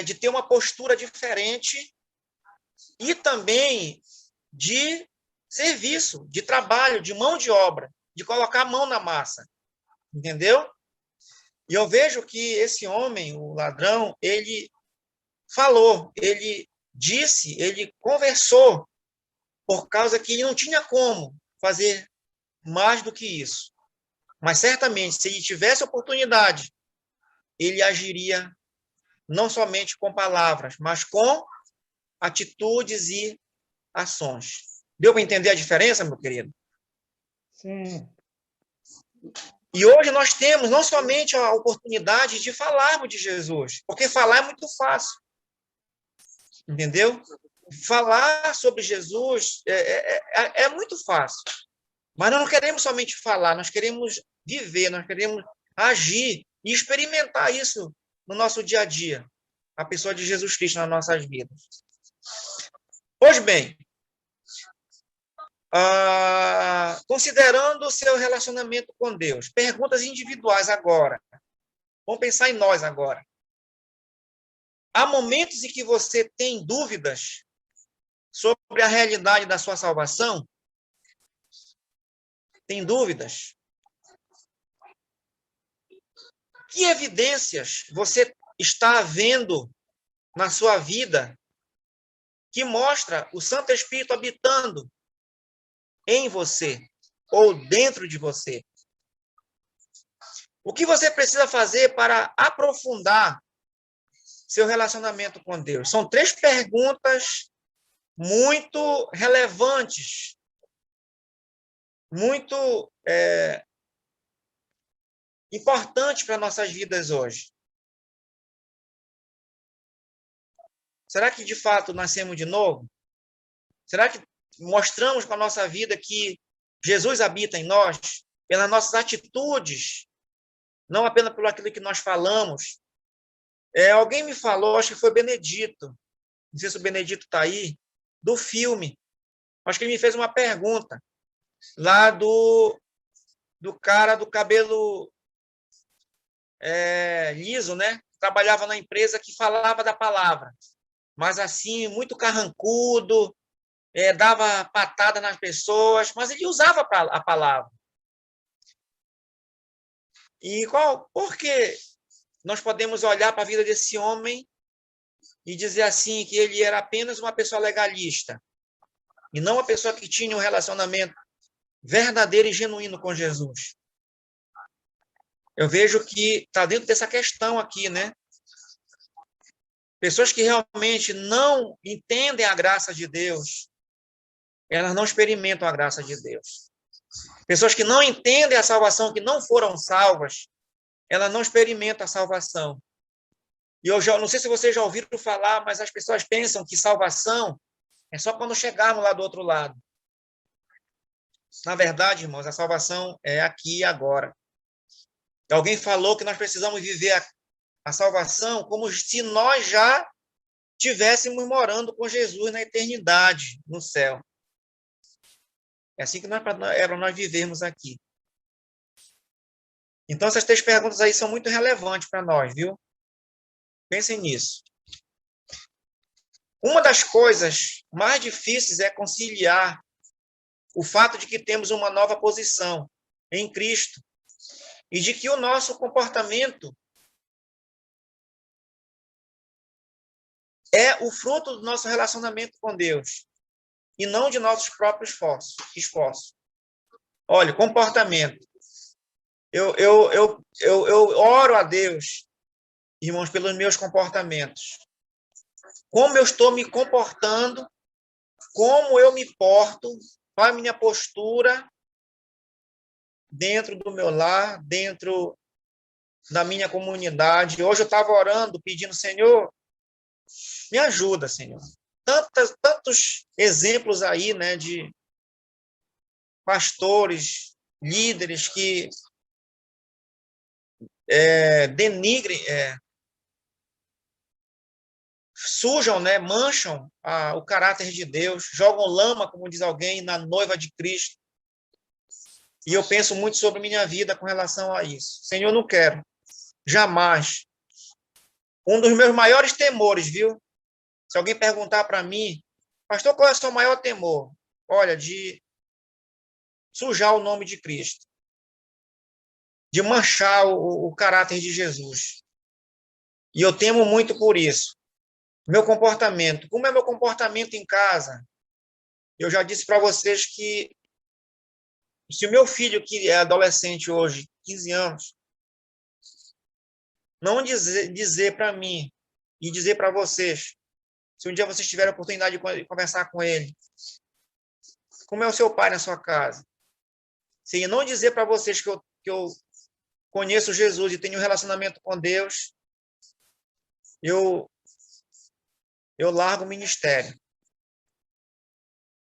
de ter uma postura diferente e também de serviço, de trabalho, de mão de obra, de colocar a mão na massa. Entendeu? E eu vejo que esse homem, o ladrão, ele falou, ele disse, ele conversou, por causa que ele não tinha como fazer mais do que isso. Mas certamente, se ele tivesse oportunidade, ele agiria não somente com palavras, mas com atitudes e ações. Deu para entender a diferença, meu querido? Sim. E hoje nós temos não somente a oportunidade de falarmos de Jesus, porque falar é muito fácil. Entendeu? Falar sobre Jesus é muito fácil. Mas nós não queremos somente falar, nós queremos viver, nós queremos agir e experimentar isso no nosso dia a dia. A pessoa de Jesus Cristo nas nossas vidas. Pois bem, considerando o seu relacionamento com Deus, perguntas individuais agora. Vamos pensar em nós agora. Há momentos em que você tem dúvidas sobre a realidade da sua salvação? Tem dúvidas? Que evidências você está vendo na sua vida que mostra o Santo Espírito habitando em você ou dentro de você? O que você precisa fazer para aprofundar seu relacionamento com Deus? São 3 perguntas muito relevantes, muito importantes para nossas vidas hoje. Será que, de fato, nascemos de novo? Será que mostramos com a nossa vida que Jesus habita em nós, pelas nossas atitudes, não apenas por aquilo que nós falamos? Alguém me falou, acho que foi Benedito, não sei se o Benedito está aí, do filme. Acho que ele me fez uma pergunta, lá do cara do cabelo liso, né? Trabalhava na empresa que falava da palavra, mas assim, muito carrancudo, dava patada nas pessoas, mas ele usava a palavra. E por que nós podemos olhar para a vida desse homem e dizer assim que ele era apenas uma pessoa legalista e não uma pessoa que tinha um relacionamento verdadeiro e genuíno com Jesus? Eu vejo que está dentro dessa questão aqui, né? Pessoas que realmente não entendem a graça de Deus, elas não experimentam a graça de Deus. Pessoas que não entendem a salvação, que não foram salvas, elas não experimentam a salvação. E eu não sei se vocês já ouviram falar, mas as pessoas pensam que salvação é só quando chegarmos lá do outro lado. Na verdade, irmãos, a salvação é aqui e agora. Alguém falou que nós precisamos viver a salvação como se nós já estivéssemos morando com Jesus na eternidade, no céu. É assim que é para nós vivermos aqui. Então, essas 3 perguntas aí são muito relevantes para nós, viu? Pensem nisso. Uma das coisas mais difíceis é conciliar o fato de que temos uma nova posição em Cristo e de que o nosso comportamento é o fruto do nosso relacionamento com Deus e não de nossos próprios esforços. Olha, comportamento. Eu oro a Deus, irmãos, pelos meus comportamentos. Como eu estou me comportando, como eu me porto, qual é a minha postura dentro do meu lar, dentro da minha comunidade. Hoje eu estava orando, pedindo, Senhor, me ajuda, Senhor. Tantos exemplos aí, né, de pastores, líderes que denigrem, sujam, né, mancham o caráter de Deus, jogam lama, como diz alguém, na noiva de Cristo. E eu penso muito sobre minha vida com relação a isso. Senhor, eu não quero, jamais. Um dos meus maiores temores, viu? Se alguém perguntar para mim, pastor, qual é o seu maior temor? Olha, de sujar o nome de Cristo, de manchar o caráter de Jesus. E eu temo muito por isso. Meu comportamento. Como é meu comportamento em casa? Eu já disse para vocês que se o meu filho, que é adolescente hoje, 15 anos, não dizer para mim e dizer para vocês, se um dia vocês tiverem a oportunidade de conversar com ele, como é o seu pai na sua casa, se ele não dizer para vocês que eu conheço Jesus e tenho um relacionamento com Deus, eu largo o ministério.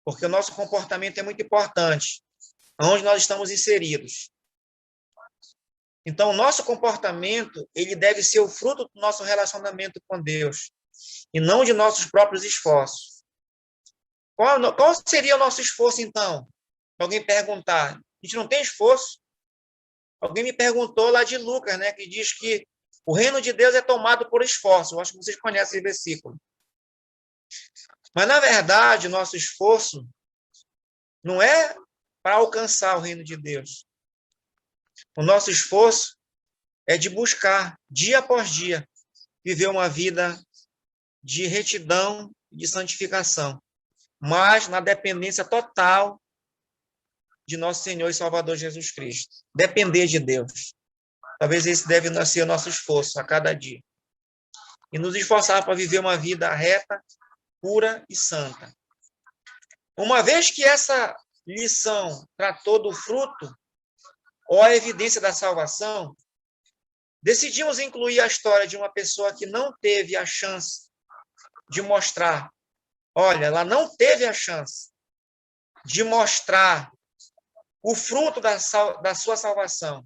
Porque o nosso comportamento é muito importante, onde nós estamos inseridos. Então, o nosso comportamento, ele deve ser o fruto do nosso relacionamento com Deus, e não de nossos próprios esforços. Qual seria o nosso esforço, então? Se alguém perguntar, a gente não tem esforço? Alguém me perguntou lá de Lucas, né, que diz que o reino de Deus é tomado por esforço. Eu acho que vocês conhecem esse versículo. Mas, na verdade, o nosso esforço não é para alcançar o reino de Deus. O nosso esforço é de buscar, dia após dia, viver uma vida de retidão e de santificação, mas na dependência total de nosso Senhor e Salvador Jesus Cristo. Depender de Deus. Talvez esse deve ser o nosso esforço a cada dia. E nos esforçar para viver uma vida reta, pura e santa. Uma vez que essa lição tratou do fruto ou a evidência da salvação, decidimos incluir a história de uma pessoa que não teve a chance de mostrar. Olha, ela não teve a chance de mostrar o fruto da sua salvação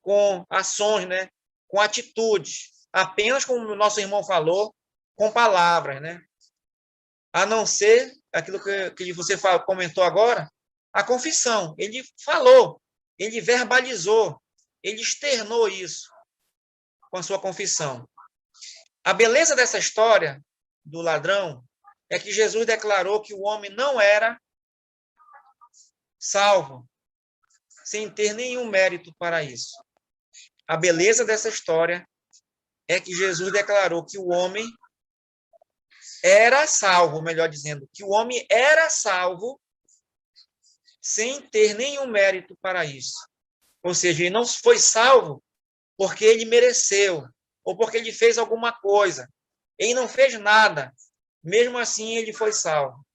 com ações, né? Com atitudes, apenas como o nosso irmão falou, com palavras, né? A não ser aquilo que você comentou agora, a confissão. Ele falou, ele verbalizou, ele externou isso com a sua confissão. A beleza dessa história do ladrão é que Jesus declarou que o homem não era salvo sem ter nenhum mérito para isso. A beleza dessa história é que Jesus declarou que o homem era salvo, melhor dizendo, que o homem era salvo sem ter nenhum mérito para isso. Ou seja, ele não foi salvo porque ele mereceu, ou porque ele fez alguma coisa. Ele não fez nada. Mesmo assim, ele foi salvo.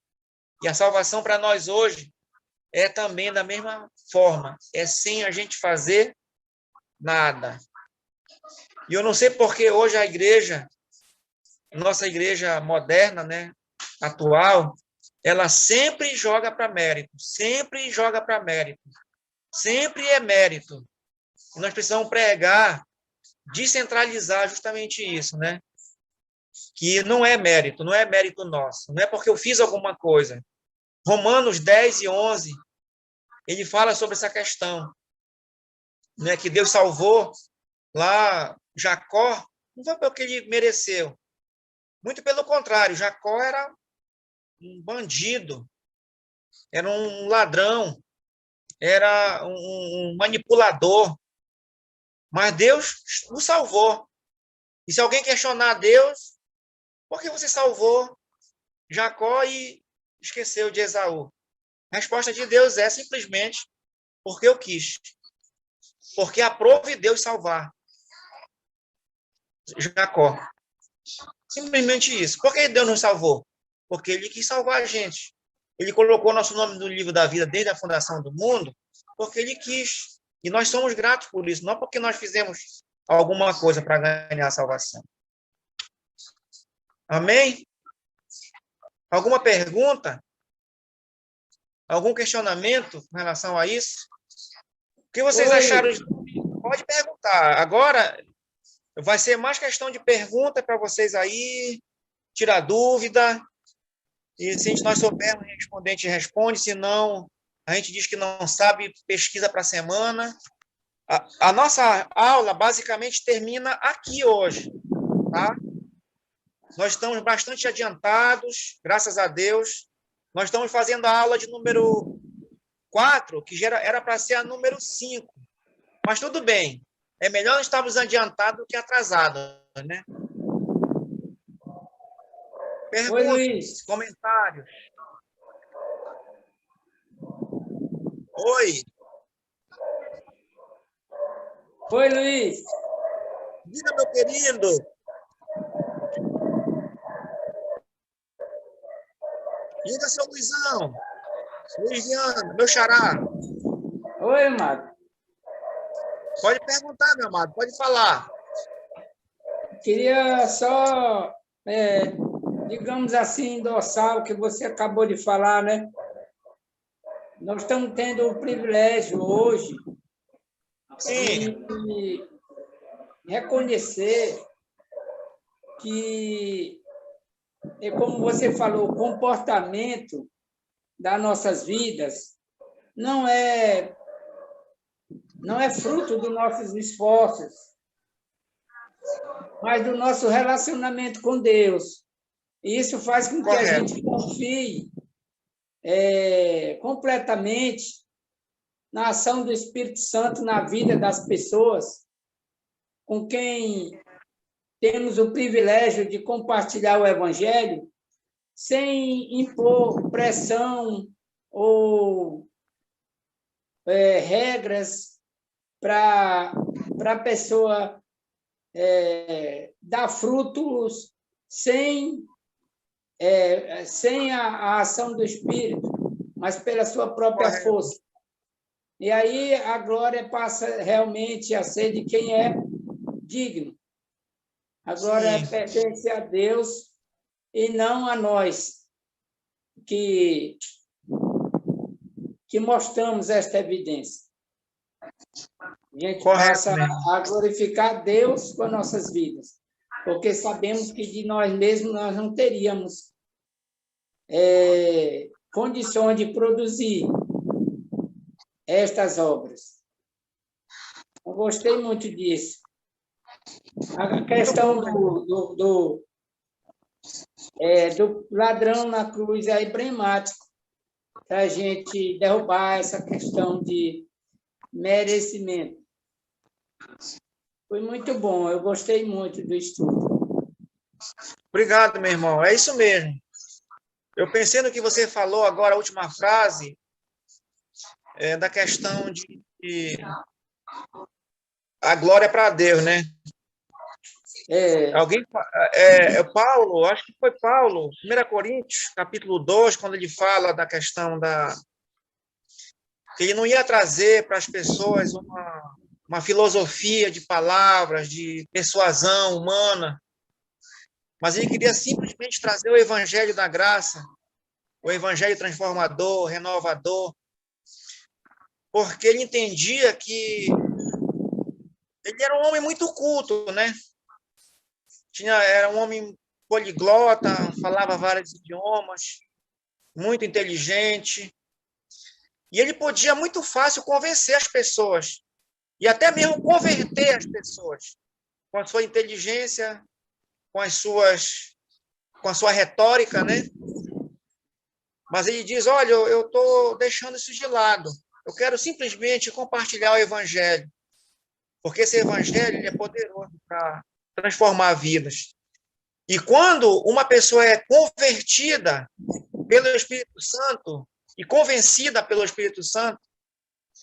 E a salvação para nós hoje é também da mesma forma. É sem a gente fazer nada. E eu não sei porque hoje a igreja, nossa igreja moderna, né, atual, ela sempre joga para mérito. Sempre joga para mérito. Sempre é mérito. E nós precisamos pregar, descentralizar justamente isso, né? Que não é mérito nosso. Não é porque eu fiz alguma coisa. Romanos 10 e 11, ele fala sobre essa questão, né? Que Deus salvou lá Jacó, não foi porque ele mereceu. Muito pelo contrário, Jacó era um bandido, era um ladrão, era um manipulador. Mas Deus o salvou. E se alguém questionar Deus, por que você salvou Jacó e esqueceu de Esaú? A resposta de Deus é simplesmente porque eu quis. Porque aprove Deus salvar Jacó. Simplesmente isso. Por que Deus nos salvou? Porque ele quis salvar a gente. Ele colocou nosso nome no livro da vida desde a fundação do mundo, porque ele quis. E nós somos gratos por isso, não porque nós fizemos alguma coisa para ganhar a salvação. Amém? Alguma pergunta? Algum questionamento com relação a isso? O que vocês acharam? Pode perguntar. Agora, Vai ser mais questão de pergunta para vocês aí, tirar dúvida. E se nós soubermos responder, a gente responde. Se não, a gente diz que não sabe, pesquisa para a semana. A nossa aula basicamente termina aqui hoje, tá? Nós estamos bastante adiantados, graças a Deus. Nós estamos fazendo a aula de número 4, que já era para ser a número 5. Mas tudo bem. É melhor estarmos adiantados do que atrasados, né? Oi, Luiz. Perguntas, comentários. Oi. Oi, Luiz. Diga, meu querido. Diga, seu Luizão. Luiziano, meu xará. Oi, amado. Pode perguntar, meu amado, pode falar. Queria só, digamos assim, endossar o que você acabou de falar, né? Nós estamos tendo o privilégio hoje de reconhecer que, como você falou, o comportamento das nossas vidas não é fruto dos nossos esforços, mas do nosso relacionamento com Deus. E isso faz com que a gente confie completamente na ação do Espírito Santo na vida das pessoas com quem temos o privilégio de compartilhar o Evangelho sem impor pressão ou regras para a pessoa dar frutos sem a ação do Espírito, mas pela sua própria força. E aí a glória passa realmente a ser de quem é digno. A glória pertence a Deus e não a nós que mostramos esta evidência. A gente passa a glorificar Deus com as nossas vidas, porque sabemos que de nós mesmos nós não teríamos condições de produzir estas obras. Eu gostei muito disso. A questão do ladrão na cruz é emblemático para a gente derrubar essa questão de merecimento. Foi muito bom, eu gostei muito do estudo. Obrigado, meu irmão. É isso mesmo. Eu pensei no que você falou agora, a última frase, da questão de a glória para Deus, né? Paulo, acho que foi Paulo, 1 Coríntios, capítulo 2, quando ele fala da questão que ele não ia trazer para as pessoas uma filosofia de palavras, de persuasão humana, mas ele queria simplesmente trazer o evangelho da graça, o evangelho transformador, renovador, porque ele entendia que ele era um homem muito culto, né? Era um homem poliglota, falava vários idiomas, muito inteligente, e ele podia muito fácil convencer as pessoas, e até mesmo converter as pessoas, com a sua inteligência, com a sua retórica, né? Mas ele diz, olha, eu estou deixando isso de lado, eu quero simplesmente compartilhar o evangelho, porque esse evangelho é poderoso para transformar vidas. E quando uma pessoa é convertida pelo Espírito Santo e convencida pelo Espírito Santo,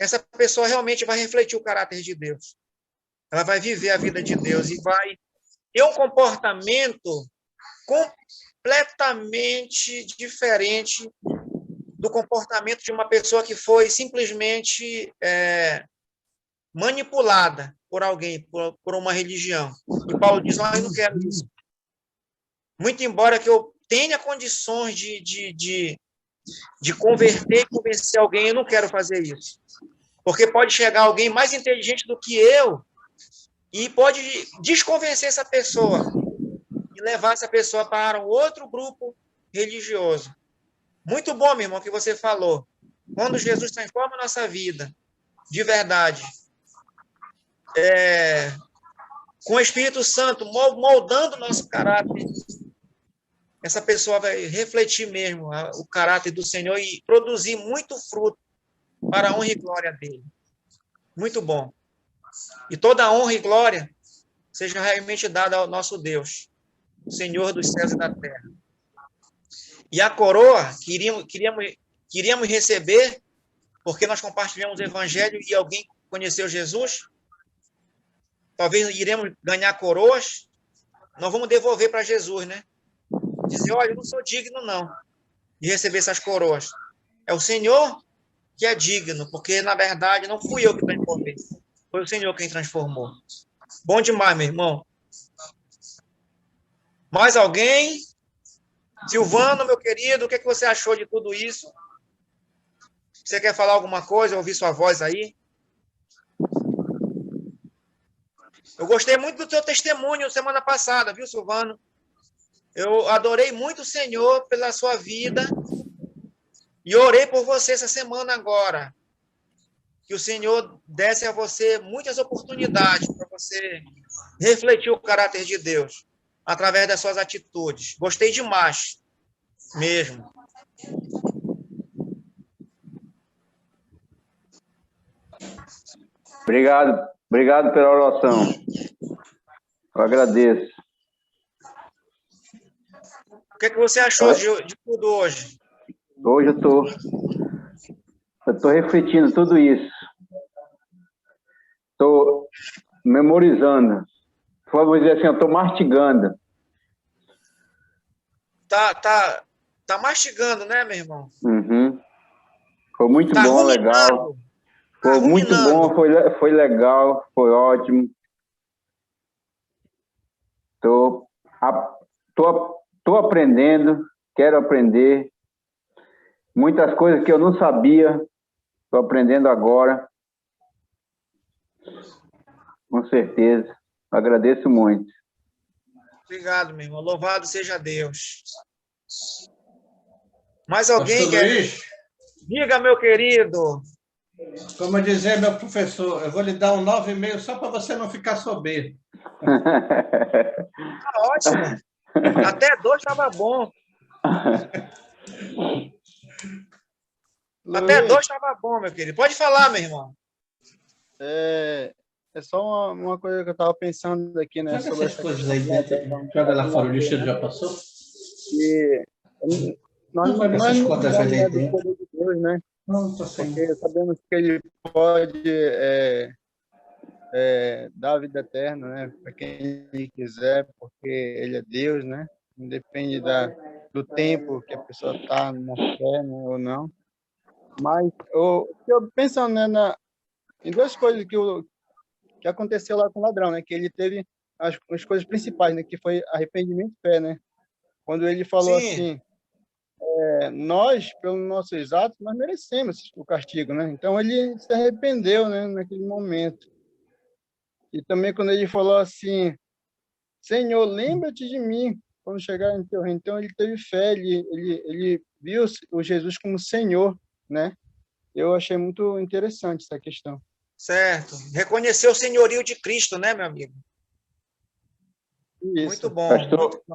essa pessoa realmente vai refletir o caráter de Deus. Ela vai viver a vida de Deus e vai ter um comportamento completamente diferente do comportamento de uma pessoa que foi simplesmente manipulada por alguém, por uma religião. E Paulo diz, eu não quero isso. Muito embora que eu tenha condições de converter e convencer alguém, eu não quero fazer isso. Porque pode chegar alguém mais inteligente do que eu e pode desconvencer essa pessoa e levar essa pessoa para um outro grupo religioso. Muito bom, meu irmão, que você falou. Quando Jesus transforma a nossa vida, de verdade, com o Espírito Santo moldando o nosso caráter, essa pessoa vai refletir mesmo o caráter do Senhor e produzir muito fruto para a honra e glória dele. Muito bom. E toda a honra e glória seja realmente dada ao nosso Deus, o Senhor dos céus e da terra. E a coroa queríamos receber, porque nós compartilhamos o evangelho e alguém conheceu Jesus. Talvez iremos ganhar coroas. Nós vamos devolver para Jesus, né? Dizer, olha, eu não sou digno, não, de receber essas coroas. É o Senhor que é digno, porque, na verdade, não fui eu que transformei. Foi o Senhor quem transformou. Bom demais, meu irmão. Mais alguém? Silvano, meu querido, o que você achou de tudo isso? Você quer falar alguma coisa? Ouvir sua voz aí? Eu gostei muito do teu testemunho semana passada, viu, Silvano? Eu adorei muito o Senhor pela sua vida e orei por você essa semana agora. Que o Senhor desse a você muitas oportunidades para você refletir o caráter de Deus através das suas atitudes. Gostei demais, mesmo. Obrigado pela oração. Eu agradeço. O que você achou de tudo hoje? Hoje eu tô refletindo tudo isso. Estou memorizando. Vamos dizer assim, eu estou mastigando. Tá mastigando, né, meu irmão? Uhum. Foi muito tá bom, ruminando. legal. Foi muito bom, foi legal, foi ótimo. Tô aprendendo, quero aprender. Muitas coisas que eu não sabia, estou aprendendo agora. Com certeza. Agradeço muito. Obrigado, meu irmão. Louvado seja Deus. Mais alguém quer? Diga, meu querido. Como dizia meu professor, eu vou lhe dar um 9,5 só para você não ficar soberbo. Tá ótimo. Até 2 estava bom. Até 2 estava bom, meu querido. Pode falar, meu irmão. É só uma coisa que eu estava pensando aqui, né? Joga sobre essas coisas aí dentro. Joga lá fora, o lixeiro já passou? E nós não essas cordas sabemos, aí né, do dentro. poder de Deus, né? Não, tô sem. Porque sabemos que Ele pode dar a vida eterna, né? Para quem Ele quiser, porque Ele é Deus, né? Não depende do tempo que a pessoa está na fé, né, ou não. Mas eu pensando, né, em duas coisas que aconteceu lá com o ladrão, né? Que ele teve as coisas principais, né? Que foi arrependimento e fé, né? Quando ele falou Sim. assim, nós, pelos nossos atos, nós merecemos o castigo, né? Então ele se arrependeu, né? Naquele momento. E também quando ele falou assim, Senhor, lembra-te de mim quando chegar em teu reino. Então ele teve fé, ele viu o Jesus como Senhor, né? Eu achei muito interessante essa questão. Certo. Reconheceu o senhorio de Cristo, né, meu amigo? Isso. Muito bom.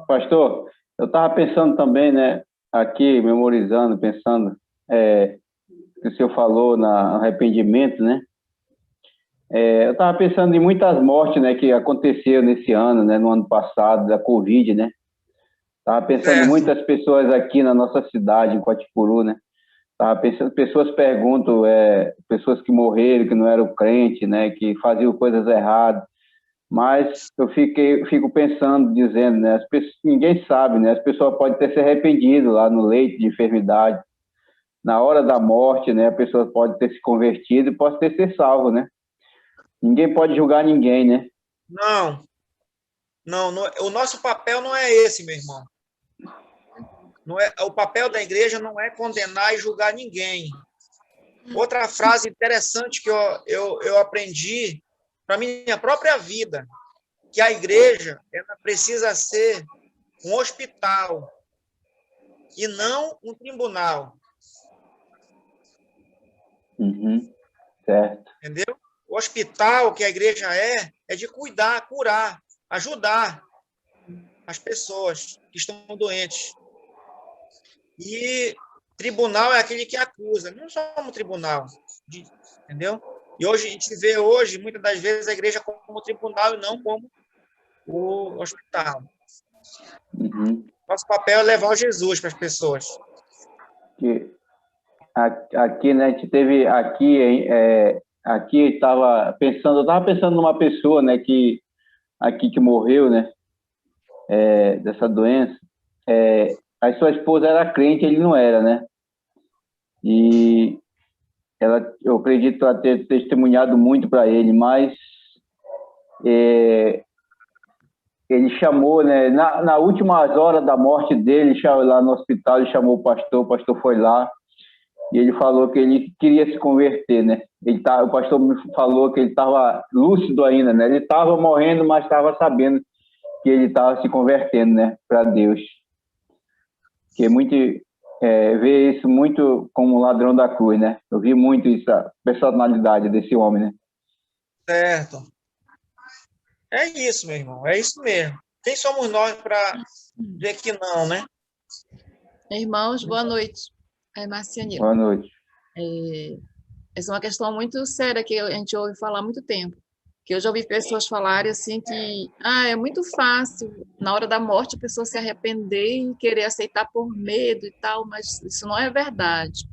Pastor, eu estava pensando também, né, aqui, memorizando, pensando, que o senhor falou no arrependimento, né? Eu estava pensando em muitas mortes, né, que aconteceu nesse ano, né, no ano passado, da Covid, né? Estava pensando em muitas pessoas aqui na nossa cidade, em Coatipuru, né? Estava pensando, pessoas perguntam, pessoas que morreram, que não eram crentes, né, que faziam coisas erradas. Mas eu fico pensando, dizendo, né, ninguém sabe, né? As pessoas podem ter se arrependido lá no leito de enfermidade, na hora da morte, né? A pessoa pode ter se convertido e pode ter sido salvo, né? Ninguém pode julgar ninguém, né? Não, o nosso papel não é esse, meu irmão. O papel da igreja não é condenar e julgar ninguém. Outra frase interessante que eu aprendi para minha própria vida, que a igreja ela precisa ser um hospital e não um tribunal. Uhum. Certo. Entendeu? O hospital que a igreja é de cuidar, curar, ajudar as pessoas que estão doentes. E tribunal é aquele que acusa. Não somos tribunal, entendeu? E hoje a gente vê muitas das vezes, a igreja como tribunal e não como o hospital. Uhum. Nosso papel é levar o Jesus para as pessoas. Aqui, né, a gente teve aqui eu estava pensando numa pessoa, né, que morreu, né, dessa doença. A sua esposa era crente, ele não era, né? E eu acredito ela ter testemunhado muito para ele, mas ele chamou, né, na últimas horas da morte dele, lá no hospital, ele chamou o pastor foi lá, e ele falou que ele queria se converter, né? O pastor me falou que ele estava lúcido ainda, né? Ele estava morrendo, mas estava sabendo que ele estava se convertendo, né, para Deus. Que vê isso muito como ladrão da cruz, né? Eu vi muito isso, a personalidade desse homem, né? Certo. É isso, meu irmão. É isso mesmo. Quem somos nós para dizer que não, né? Irmãos, boa noite. É Marcianilo. Boa noite. Essa é uma questão muito séria que a gente ouve falar há muito tempo. Que eu já ouvi pessoas falarem assim que é muito fácil, na hora da morte, a pessoa se arrepender e querer aceitar por medo e tal, mas isso não é verdade.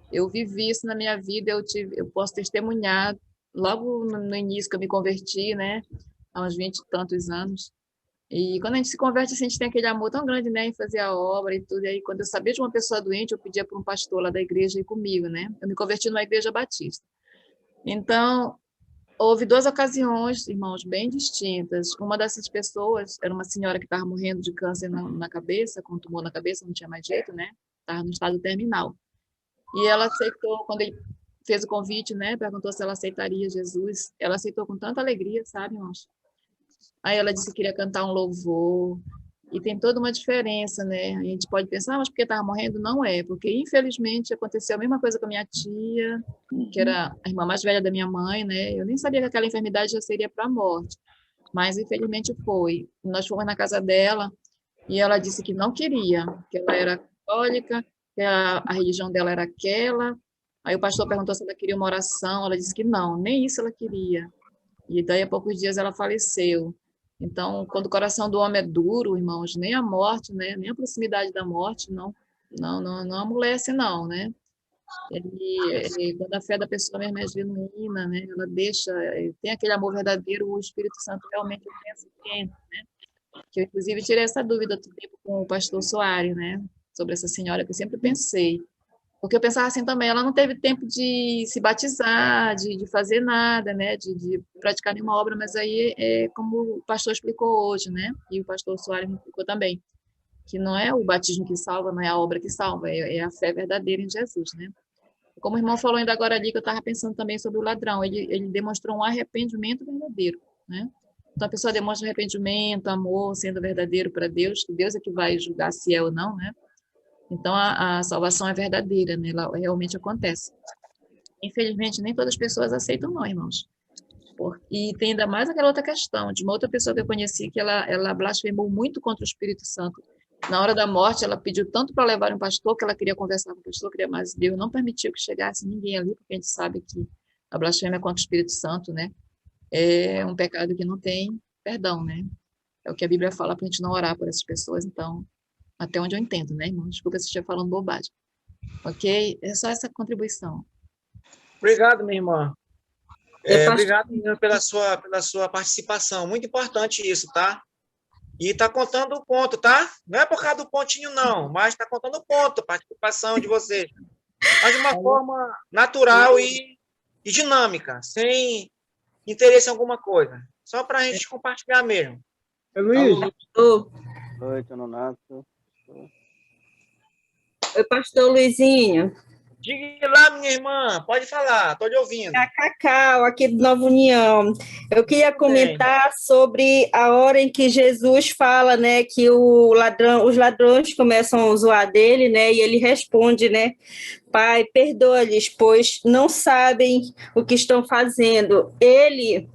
Eu vivi isso na minha vida, eu posso testemunhar, logo no início que eu me converti, né, há uns 20 e tantos anos. E quando a gente se converte, assim, a gente tem aquele amor tão grande, né, em fazer a obra e tudo. E aí, quando eu sabia de uma pessoa doente, eu pedia para um pastor lá da igreja ir comigo, né? Eu me converti numa igreja batista. Então, houve 2 ocasiões, irmãos, bem distintas. Uma dessas pessoas era uma senhora que estava morrendo de câncer na cabeça, com um tumor na cabeça, não tinha mais jeito, né? Estava no estado terminal. E ela aceitou, quando ele fez o convite, né? Perguntou se ela aceitaria Jesus. Ela aceitou com tanta alegria, sabe, irmãos? Aí ela disse que queria cantar um louvor. E tem toda uma diferença, né? A gente pode pensar, mas porque estava morrendo? Não é, porque infelizmente aconteceu a mesma coisa com a minha tia, que era a irmã mais velha da minha mãe, né? Eu nem sabia que aquela enfermidade já seria para a morte, mas infelizmente foi. Nós fomos na casa dela e ela disse que não queria, que ela era católica, que a religião dela era aquela. Aí o pastor perguntou se ela queria uma oração, ela disse que não, nem isso ela queria. E daí a poucos dias ela faleceu. Então, quando o coração do homem é duro, irmãos, nem a morte, né, nem a proximidade da morte não amolece, não, né? Quando a fé da pessoa mesmo é genuína, né, ela tem aquele amor verdadeiro, o Espírito Santo realmente pensa que entra, né? Que eu, inclusive, tirei essa dúvida outro tempo com o pastor Soares, né, sobre essa senhora que eu sempre pensei. Porque eu pensava assim também, ela não teve tempo de se batizar, de fazer nada, né, de praticar nenhuma obra, mas aí é como o pastor explicou hoje, né, e o pastor Soares me explicou também, que não é o batismo que salva, não é a obra que salva, é a fé verdadeira em Jesus, né. Como o irmão falou ainda agora ali, que eu estava pensando também sobre o ladrão, ele demonstrou um arrependimento verdadeiro, né. Então a pessoa demonstra arrependimento, amor, sendo verdadeiro para Deus, que Deus é que vai julgar se é ou não, né. Então, a salvação é verdadeira, né? Ela realmente acontece. Infelizmente, nem todas as pessoas aceitam, não, irmãos. E tem ainda mais aquela outra questão, de uma outra pessoa que eu conheci, que ela blasfemou muito contra o Espírito Santo. Na hora da morte, ela pediu tanto para levar um pastor, que ela queria conversar com o pastor, queria mais. Deus não permitiu que chegasse ninguém ali, porque a gente sabe que a blasfêmia contra o Espírito Santo, né? É um pecado que não tem perdão, né? É o que a Bíblia fala para a gente não orar por essas pessoas, então... Até onde eu entendo, né, irmão? Desculpa se estiver falando bobagem. Ok? É só essa contribuição. Obrigado, minha irmã. Obrigado, menina, pela sua participação. Muito importante isso, tá? E está contando o ponto, tá? Não é por causa do pontinho, não, mas está contando o ponto, a participação de vocês. Mas de uma forma natural e dinâmica, sem interesse em alguma coisa. Só para a gente compartilhar mesmo. Luiz. Oi, Oi, Nonato. pastor Luizinho. Diga lá, minha irmã, pode falar, estou lhe ouvindo. A Cacau, aqui do Nova União. Eu queria comentar sobre a hora em que Jesus fala, né, que os ladrões começam a zoar dele, né, e ele responde, né, Pai, perdoa-lhes, pois não sabem o que estão fazendo. Ele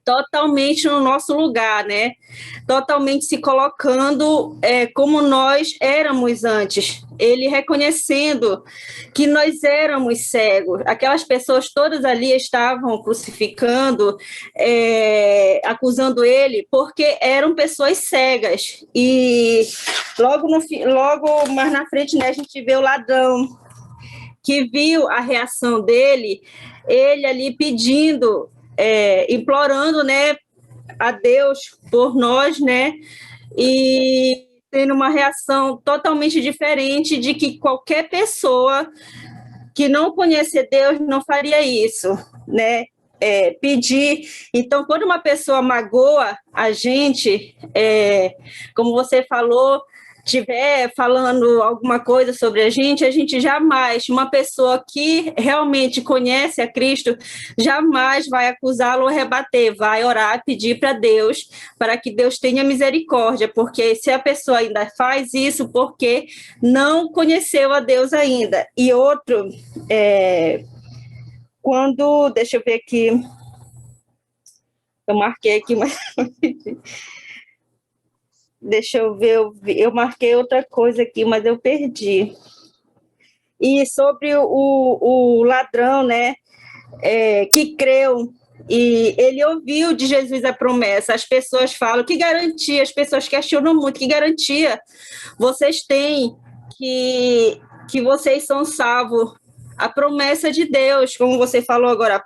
totalmente no nosso lugar, né? Totalmente se colocando como nós éramos antes. Ele reconhecendo que nós éramos cegos. Aquelas pessoas todas ali estavam crucificando, acusando ele, porque eram pessoas cegas. E logo mais na frente, né, a gente vê o ladrão, que viu a reação dele, ele ali pedindo, implorando, né, a Deus por nós, né, e tendo uma reação totalmente diferente de que qualquer pessoa que não conhecer Deus não faria isso, né, pedir. Então, quando uma pessoa magoa a gente, como você falou, estiver falando alguma coisa sobre a gente jamais, uma pessoa que realmente conhece a Cristo, jamais vai acusá-lo ou rebater, vai orar, pedir para Deus, para que Deus tenha misericórdia, porque se a pessoa ainda faz isso, porque não conheceu a Deus ainda. E outro, deixa eu ver aqui, eu marquei aqui, mas... Deixa eu ver, eu marquei outra coisa aqui, mas eu perdi. E sobre o ladrão, né, que creu, e ele ouviu de Jesus a promessa. As pessoas falam, que garantia, as pessoas questionam muito, que garantia vocês têm que vocês são salvos? A promessa de Deus, como você falou agora há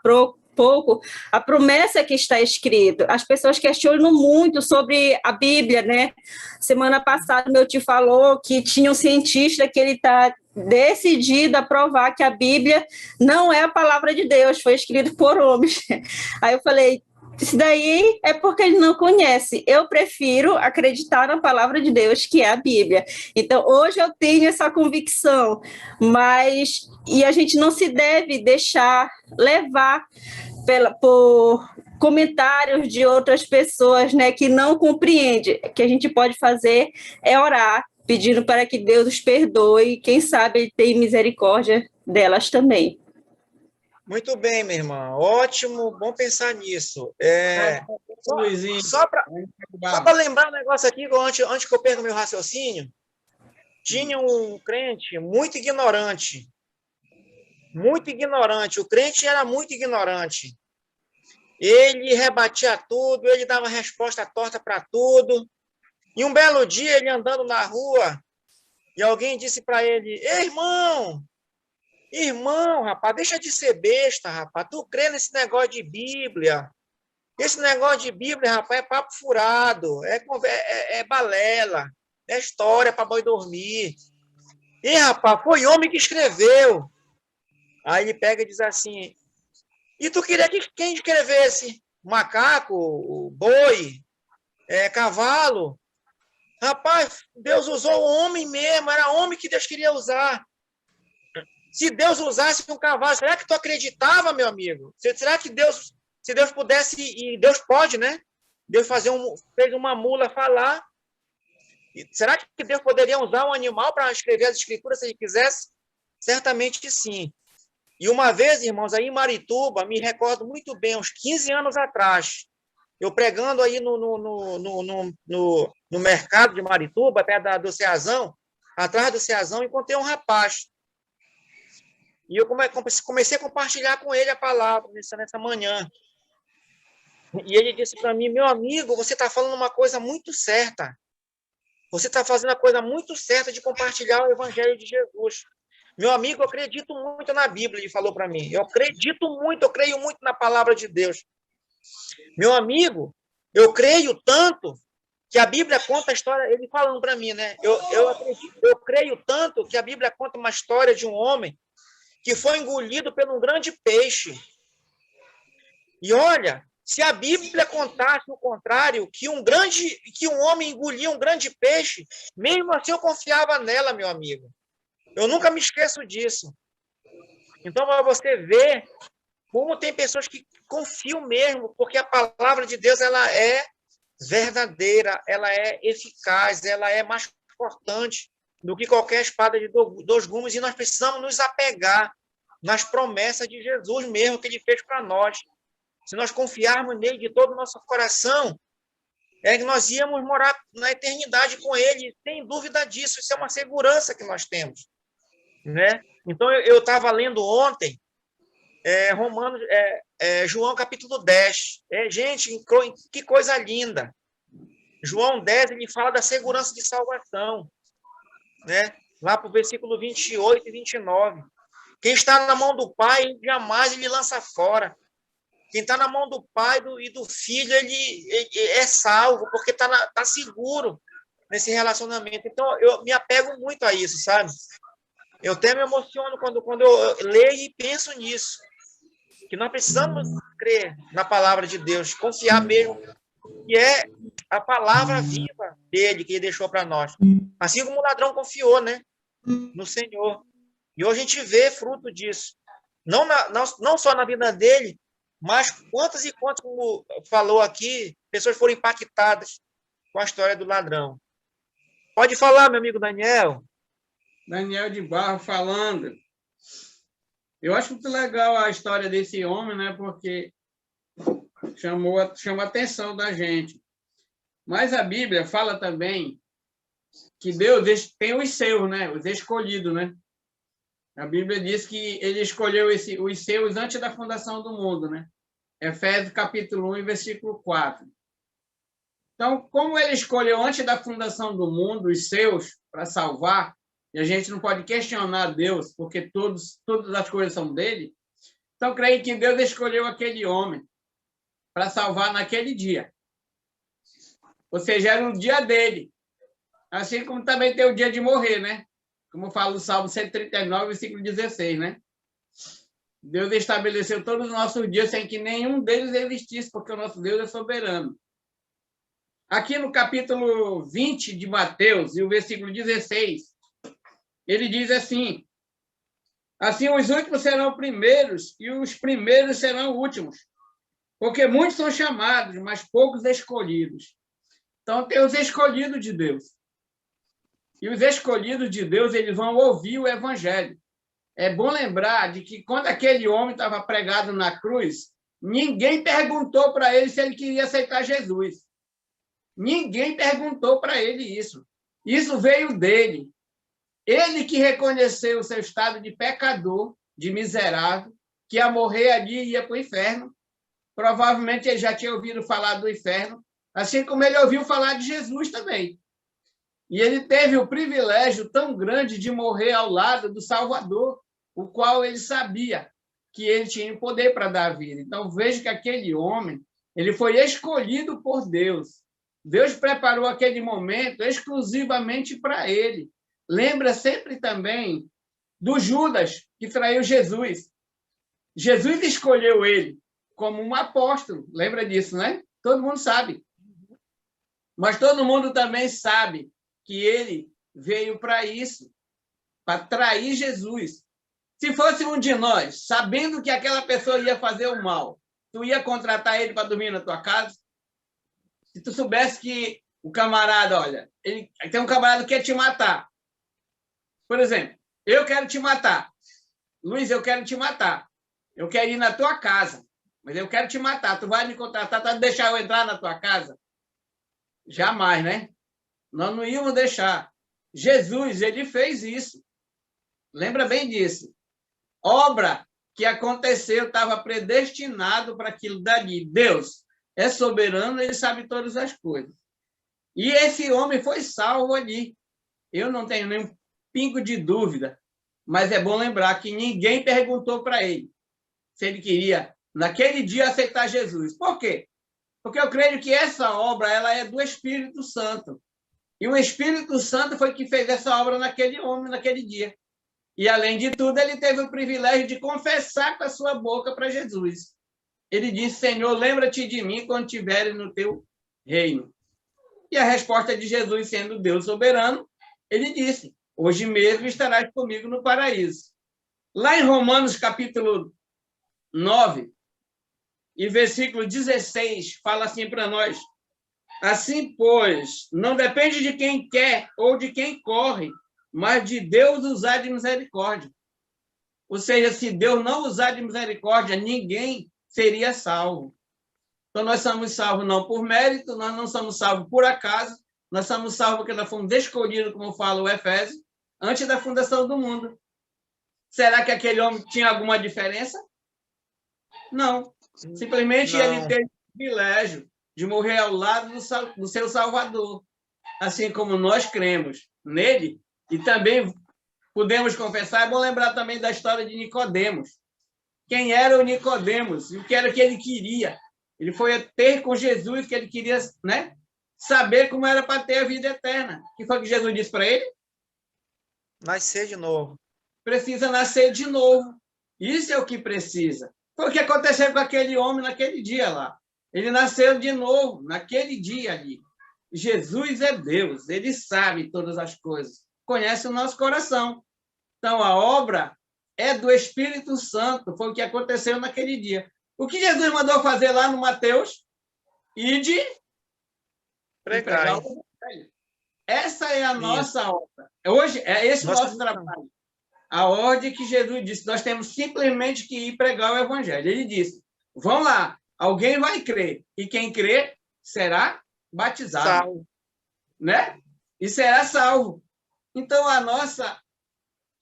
pouco, a promessa que está escrita. As pessoas questionam muito sobre a Bíblia, né? Semana passada, meu tio falou que tinha um cientista que ele está decidido a provar que a Bíblia não é a palavra de Deus, foi escrito por homens. Aí eu falei, isso daí é porque ele não conhece. Eu prefiro acreditar na palavra de Deus, que é a Bíblia. Então, hoje eu tenho essa convicção, e a gente não se deve deixar levar por comentários de outras pessoas, né, que não compreendem. O que a gente pode fazer é orar, pedindo para que Deus os perdoe, quem sabe Ele tem misericórdia delas também. Muito bem, minha irmã. Ótimo, bom pensar nisso. Só para lembrar um negócio aqui, antes que eu perca meu raciocínio, tinha um crente muito ignorante. Muito ignorante. O crente era muito ignorante. Ele rebatia tudo, ele dava resposta torta para tudo. E um belo dia, ele andando na rua, e alguém disse para ele, ei, irmão, rapaz, deixa de ser besta, rapaz. Tu crê nesse negócio de Bíblia. Esse negócio de Bíblia, rapaz, é papo furado, é balela, é história para boi dormir. E, rapaz, foi homem que escreveu. Aí ele pega e diz assim, e tu queria que quem escrevesse? Macaco, boi, cavalo? Rapaz, Deus usou o homem mesmo, era homem que Deus queria usar. Se Deus usasse um cavalo, será que tu acreditava, meu amigo? Será que Deus, se Deus pudesse, e Deus pode, né? Deus fez uma mula falar. Será que Deus poderia usar um animal para escrever as escrituras se ele quisesse? Certamente sim. E uma vez, irmãos, aí em Marituba, me recordo muito bem, uns 15 anos atrás, eu pregando aí no mercado de Marituba, perto do Ceazão, atrás do Ceazão, encontrei um rapaz. E eu comecei a compartilhar com ele a palavra nessa manhã. E ele disse para mim, meu amigo, você está falando uma coisa muito certa. Você está fazendo a coisa muito certa de compartilhar o Evangelho de Jesus. Meu amigo, eu acredito muito na Bíblia, ele falou para mim. Eu acredito muito, eu creio muito na palavra de Deus. Meu amigo, eu creio tanto que a Bíblia conta a história, ele falando para mim, né? Eu creio tanto que a Bíblia conta uma história de um homem que foi engolido por um grande peixe. E olha, se a Bíblia contasse o contrário, que um homem engolia um grande peixe, mesmo assim eu confiava nela, meu amigo. Eu nunca me esqueço disso. Então, para você ver como tem pessoas que confiam mesmo, porque a palavra de Deus ela é verdadeira, ela é eficaz, ela é mais importante do que qualquer espada de dois gumes, e nós precisamos nos apegar nas promessas de Jesus mesmo, que ele fez para nós. Se nós confiarmos nele de todo o nosso coração, é que nós íamos morar na eternidade com ele, sem dúvida disso, isso é uma segurança que nós temos, né? Então, eu estava lendo ontem, João capítulo 10. Gente, que coisa linda. João 10, ele fala da segurança de salvação, né? Lá para o versículo 28 e 29. Quem está na mão do Pai, jamais ele lança fora. Quem está na mão do Pai e do Filho, ele é salvo, porque está seguro nesse relacionamento. Então, eu me apego muito a isso, sabe? Eu até me emociono quando eu leio e penso nisso. Que nós precisamos crer na palavra de Deus, confiar mesmo que é a palavra viva dele que ele deixou para nós. Assim como o ladrão confiou, né, no Senhor. E hoje a gente vê fruto disso. Não só na vida dele, mas quantas e quantas, como falou aqui, pessoas foram impactadas com a história do ladrão. Pode falar, meu amigo Daniel. Daniel de Barro falando. Eu acho muito legal a história desse homem, né? Porque chama a atenção da gente. Mas a Bíblia fala também que Deus tem os seus, né? Os escolhidos, né? A Bíblia diz que ele escolheu os seus antes da fundação do mundo, né? Efésios capítulo 1, versículo 4. Então, como ele escolheu antes da fundação do mundo os seus para salvar, e a gente não pode questionar Deus, porque todas as coisas são dele, então creio que Deus escolheu aquele homem para salvar naquele dia. Ou seja, era o dia dele. Assim como também tem o dia de morrer, né? Como fala o Salmo 139, versículo 16, né? Deus estabeleceu todos os nossos dias sem que nenhum deles existisse, porque o nosso Deus é soberano. Aqui no capítulo 20 de Mateus, e o versículo 16, ele diz assim: assim os últimos serão primeiros, e os primeiros serão últimos. Porque muitos são chamados, mas poucos escolhidos. Então, tem os escolhidos de Deus. E os escolhidos de Deus, eles vão ouvir o evangelho. É bom lembrar de que quando aquele homem estava pregado na cruz, ninguém perguntou para ele se ele queria aceitar Jesus. Ninguém perguntou para ele isso. Isso veio dele. Ele que reconheceu o seu estado de pecador, de miserável, que ia morrer ali e ia para o inferno. Provavelmente ele já tinha ouvido falar do inferno, assim como ele ouviu falar de Jesus também. E ele teve o privilégio tão grande de morrer ao lado do Salvador, o qual ele sabia que ele tinha o poder para dar a vida. Então, veja que aquele homem, ele foi escolhido por Deus. Deus preparou aquele momento exclusivamente para ele. Lembra sempre também do Judas, que traiu Jesus. Jesus escolheu ele como um apóstolo. Lembra disso, né? Todo mundo sabe. Mas todo mundo também sabe que ele veio para isso, para trair Jesus. Se fosse um de nós, sabendo que aquela pessoa ia fazer o mal, tu ia contratar ele para dormir na tua casa? Se tu soubesse que o camarada, olha, tem um camarada que quer te matar. Por exemplo, eu quero te matar. Luiz, eu quero te matar. Eu quero ir na tua casa, mas eu quero te matar. Tu vai me contratar para deixar eu entrar na tua casa? Jamais, né? Nós não íamos deixar. Jesus, ele fez isso. Lembra bem disso. Obra que aconteceu, estava predestinado para aquilo dali. Deus é soberano, ele sabe todas as coisas. E esse homem foi salvo ali. Eu não tenho nenhum pingo de dúvida, mas é bom lembrar que ninguém perguntou para ele se ele queria, naquele dia, aceitar Jesus. Por quê? Porque eu creio que essa obra ela é do Espírito Santo. E o Espírito Santo foi que fez essa obra naquele homem, naquele dia. E, além de tudo, ele teve o privilégio de confessar com a sua boca para Jesus. Ele disse: Senhor, lembra-te de mim quando estiveres no teu reino. E a resposta de Jesus, sendo Deus soberano, ele disse: hoje mesmo estarás comigo no paraíso. Lá em Romanos, capítulo 9, e versículo 16, fala assim para nós: assim, pois, não depende de quem quer ou de quem corre, mas de Deus usar de misericórdia. Ou seja, se Deus não usar de misericórdia, ninguém seria salvo. Então, nós somos salvos não por mérito, nós não somos salvos por acaso, nós somos salvos porque nós fomos escolhidos, como fala o Efésio, antes da fundação do mundo. Será que aquele homem tinha alguma diferença? Não. Simplesmente ele teve o privilégio de morrer ao lado do seu Salvador. Assim como nós cremos nele, e também podemos confessar, é bom lembrar também da história de Nicodemos. Quem era o Nicodemos? E o que era que ele queria? Ele foi ter com Jesus, que ele queria, né, saber como era para ter a vida eterna. O que foi que Jesus disse para ele? Nascer de novo. Precisa nascer de novo. Isso é o que precisa. Foi o que aconteceu com aquele homem naquele dia lá. Ele nasceu de novo, naquele dia ali. Jesus é Deus, ele sabe todas as coisas, conhece o nosso coração. Então, a obra é do Espírito Santo, foi o que aconteceu naquele dia. O que Jesus mandou fazer lá no Mateus? Ide pregar o Evangelho. Essa é a nossa obra. Hoje, é esse o nosso trabalho. A ordem que Jesus disse, nós temos simplesmente que ir pregar o Evangelho. Ele disse, vão lá, alguém vai crer, e quem crer será batizado. Salvo. Né? E será salvo. Então, a nossa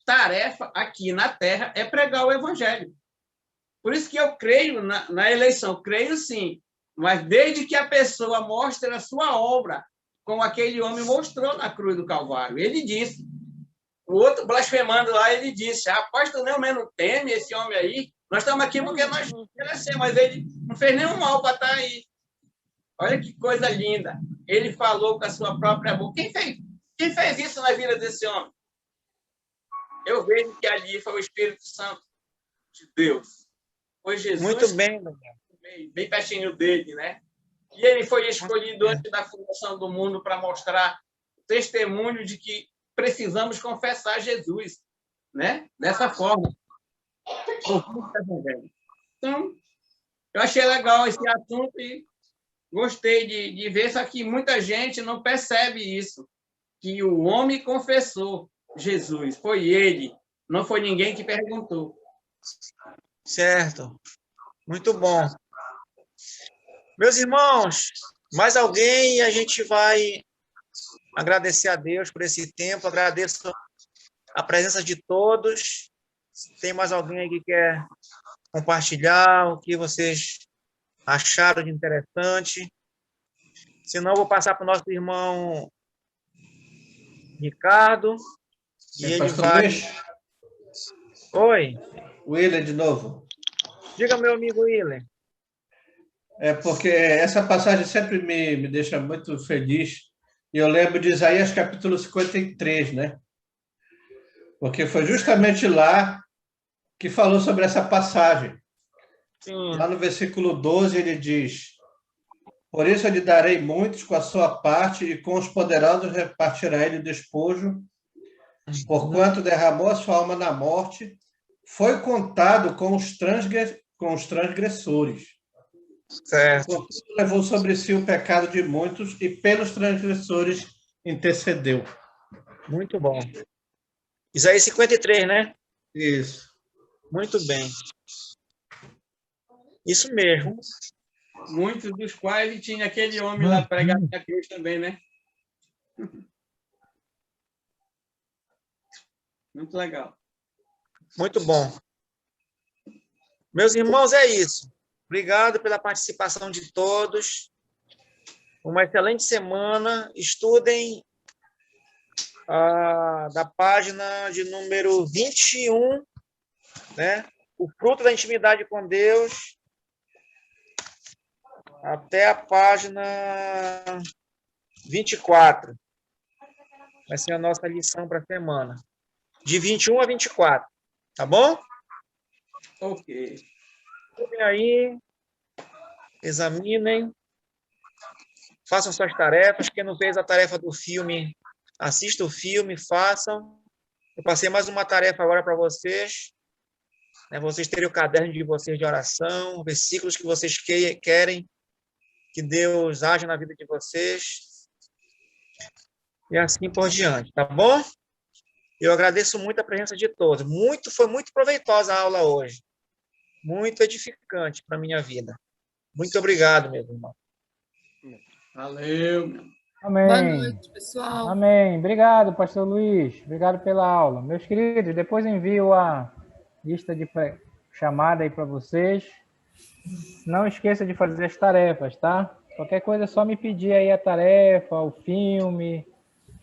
tarefa aqui na Terra é pregar o Evangelho. Por isso que eu creio na eleição, creio sim, mas desde que a pessoa mostre a sua obra, como aquele homem mostrou na cruz do Calvário. Ele disse, o outro blasfemando lá, ele disse, rapaz, tu nem ao menos teme esse homem aí, nós estamos aqui porque nós queremos, mas ele não fez nenhum mal para estar aí. Olha que coisa linda. Ele falou com a sua própria boca. Quem fez isso na vida desse homem? Eu vejo que ali foi o Espírito Santo de Deus. Foi Jesus. Muito bem, bem pertinho dele, né? E ele foi escolhido antes da fundação do mundo para mostrar o testemunho de que precisamos confessar Jesus, né? Dessa forma. Então, eu achei legal esse assunto e gostei de ver, só que muita gente não percebe isso, que o homem confessou Jesus, foi ele, não foi ninguém que perguntou. Certo. Muito bom. Meus irmãos, mais alguém e a gente vai agradecer a Deus por esse tempo, agradeço a presença de todos. Tem mais alguém aí que quer compartilhar o que vocês acharam de interessante? Senão, eu vou passar para o nosso irmão Ricardo. E ele vai... Oi. Willer, de novo. Diga, meu amigo Willer. É porque essa passagem sempre me deixa muito feliz. E eu lembro de Isaías capítulo 53, né? Porque foi justamente lá que falou sobre essa passagem. Sim. Lá no versículo 12 ele diz: por isso eu lhe darei muitos com a sua parte, e com os poderosos repartirá ele o despojo, porquanto derramou a sua alma na morte, foi contado com os transgressores. Certo. Portanto, levou sobre si o pecado de muitos, e pelos transgressores intercedeu. Muito bom. Isaías 53, né? Isso. Muito bem. Isso mesmo. Muitos dos quais tinha aquele homem lá pregado na cruz também, né? Muito legal. Muito bom. Meus irmãos, é isso. Obrigado pela participação de todos. Uma excelente semana. Estudem da página de número 21, né? O fruto da intimidade com Deus, até a página 24. Vai ser a nossa lição para a semana. De 21 a 24. Tá bom? Ok. Estudem aí, examinem, façam suas tarefas. Quem não fez a tarefa do filme, assista o filme, façam. Eu passei mais uma tarefa agora para vocês. né? Vocês terem o caderno de vocês de oração, versículos que vocês querem que Deus haja na vida de vocês, e assim por diante, tá bom? Eu agradeço muito a presença de todos. Foi muito proveitosa a aula hoje. Muito edificante para a minha vida. Muito obrigado, meu irmão. Valeu. Amém. Boa noite, pessoal. Amém. Obrigado, pastor Luiz. Obrigado pela aula. Meus queridos, depois envio a lista de chamada aí para vocês. Não esqueça de fazer as tarefas, tá? Qualquer coisa é só me pedir aí a tarefa, o filme,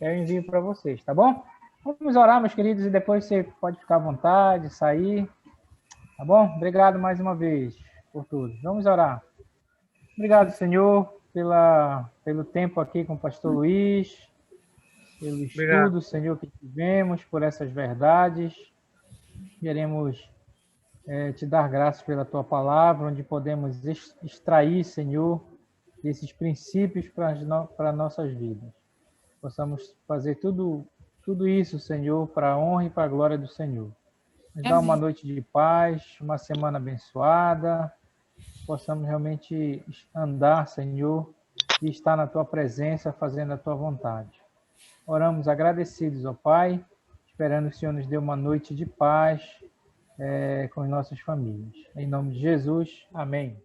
eu envio para vocês, tá bom? Vamos orar, meus queridos, e depois você pode ficar à vontade, sair, tá bom? Obrigado mais uma vez por tudo. Vamos orar. Obrigado, Senhor, pelo tempo aqui com o pastor Luiz, pelo estudo, Senhor, que tivemos, por essas verdades. Queremos te dar graças pela tua palavra, onde podemos extrair, Senhor, esses princípios para nossas vidas. Possamos fazer tudo isso, Senhor, para a honra e para a glória do Senhor. Nos dá uma noite de paz, uma semana abençoada, possamos realmente andar, Senhor, e estar na tua presença, fazendo a tua vontade. Oramos agradecidos, ó Pai, esperando que o Senhor nos dê uma noite de paz com as nossas famílias. Em nome de Jesus, amém.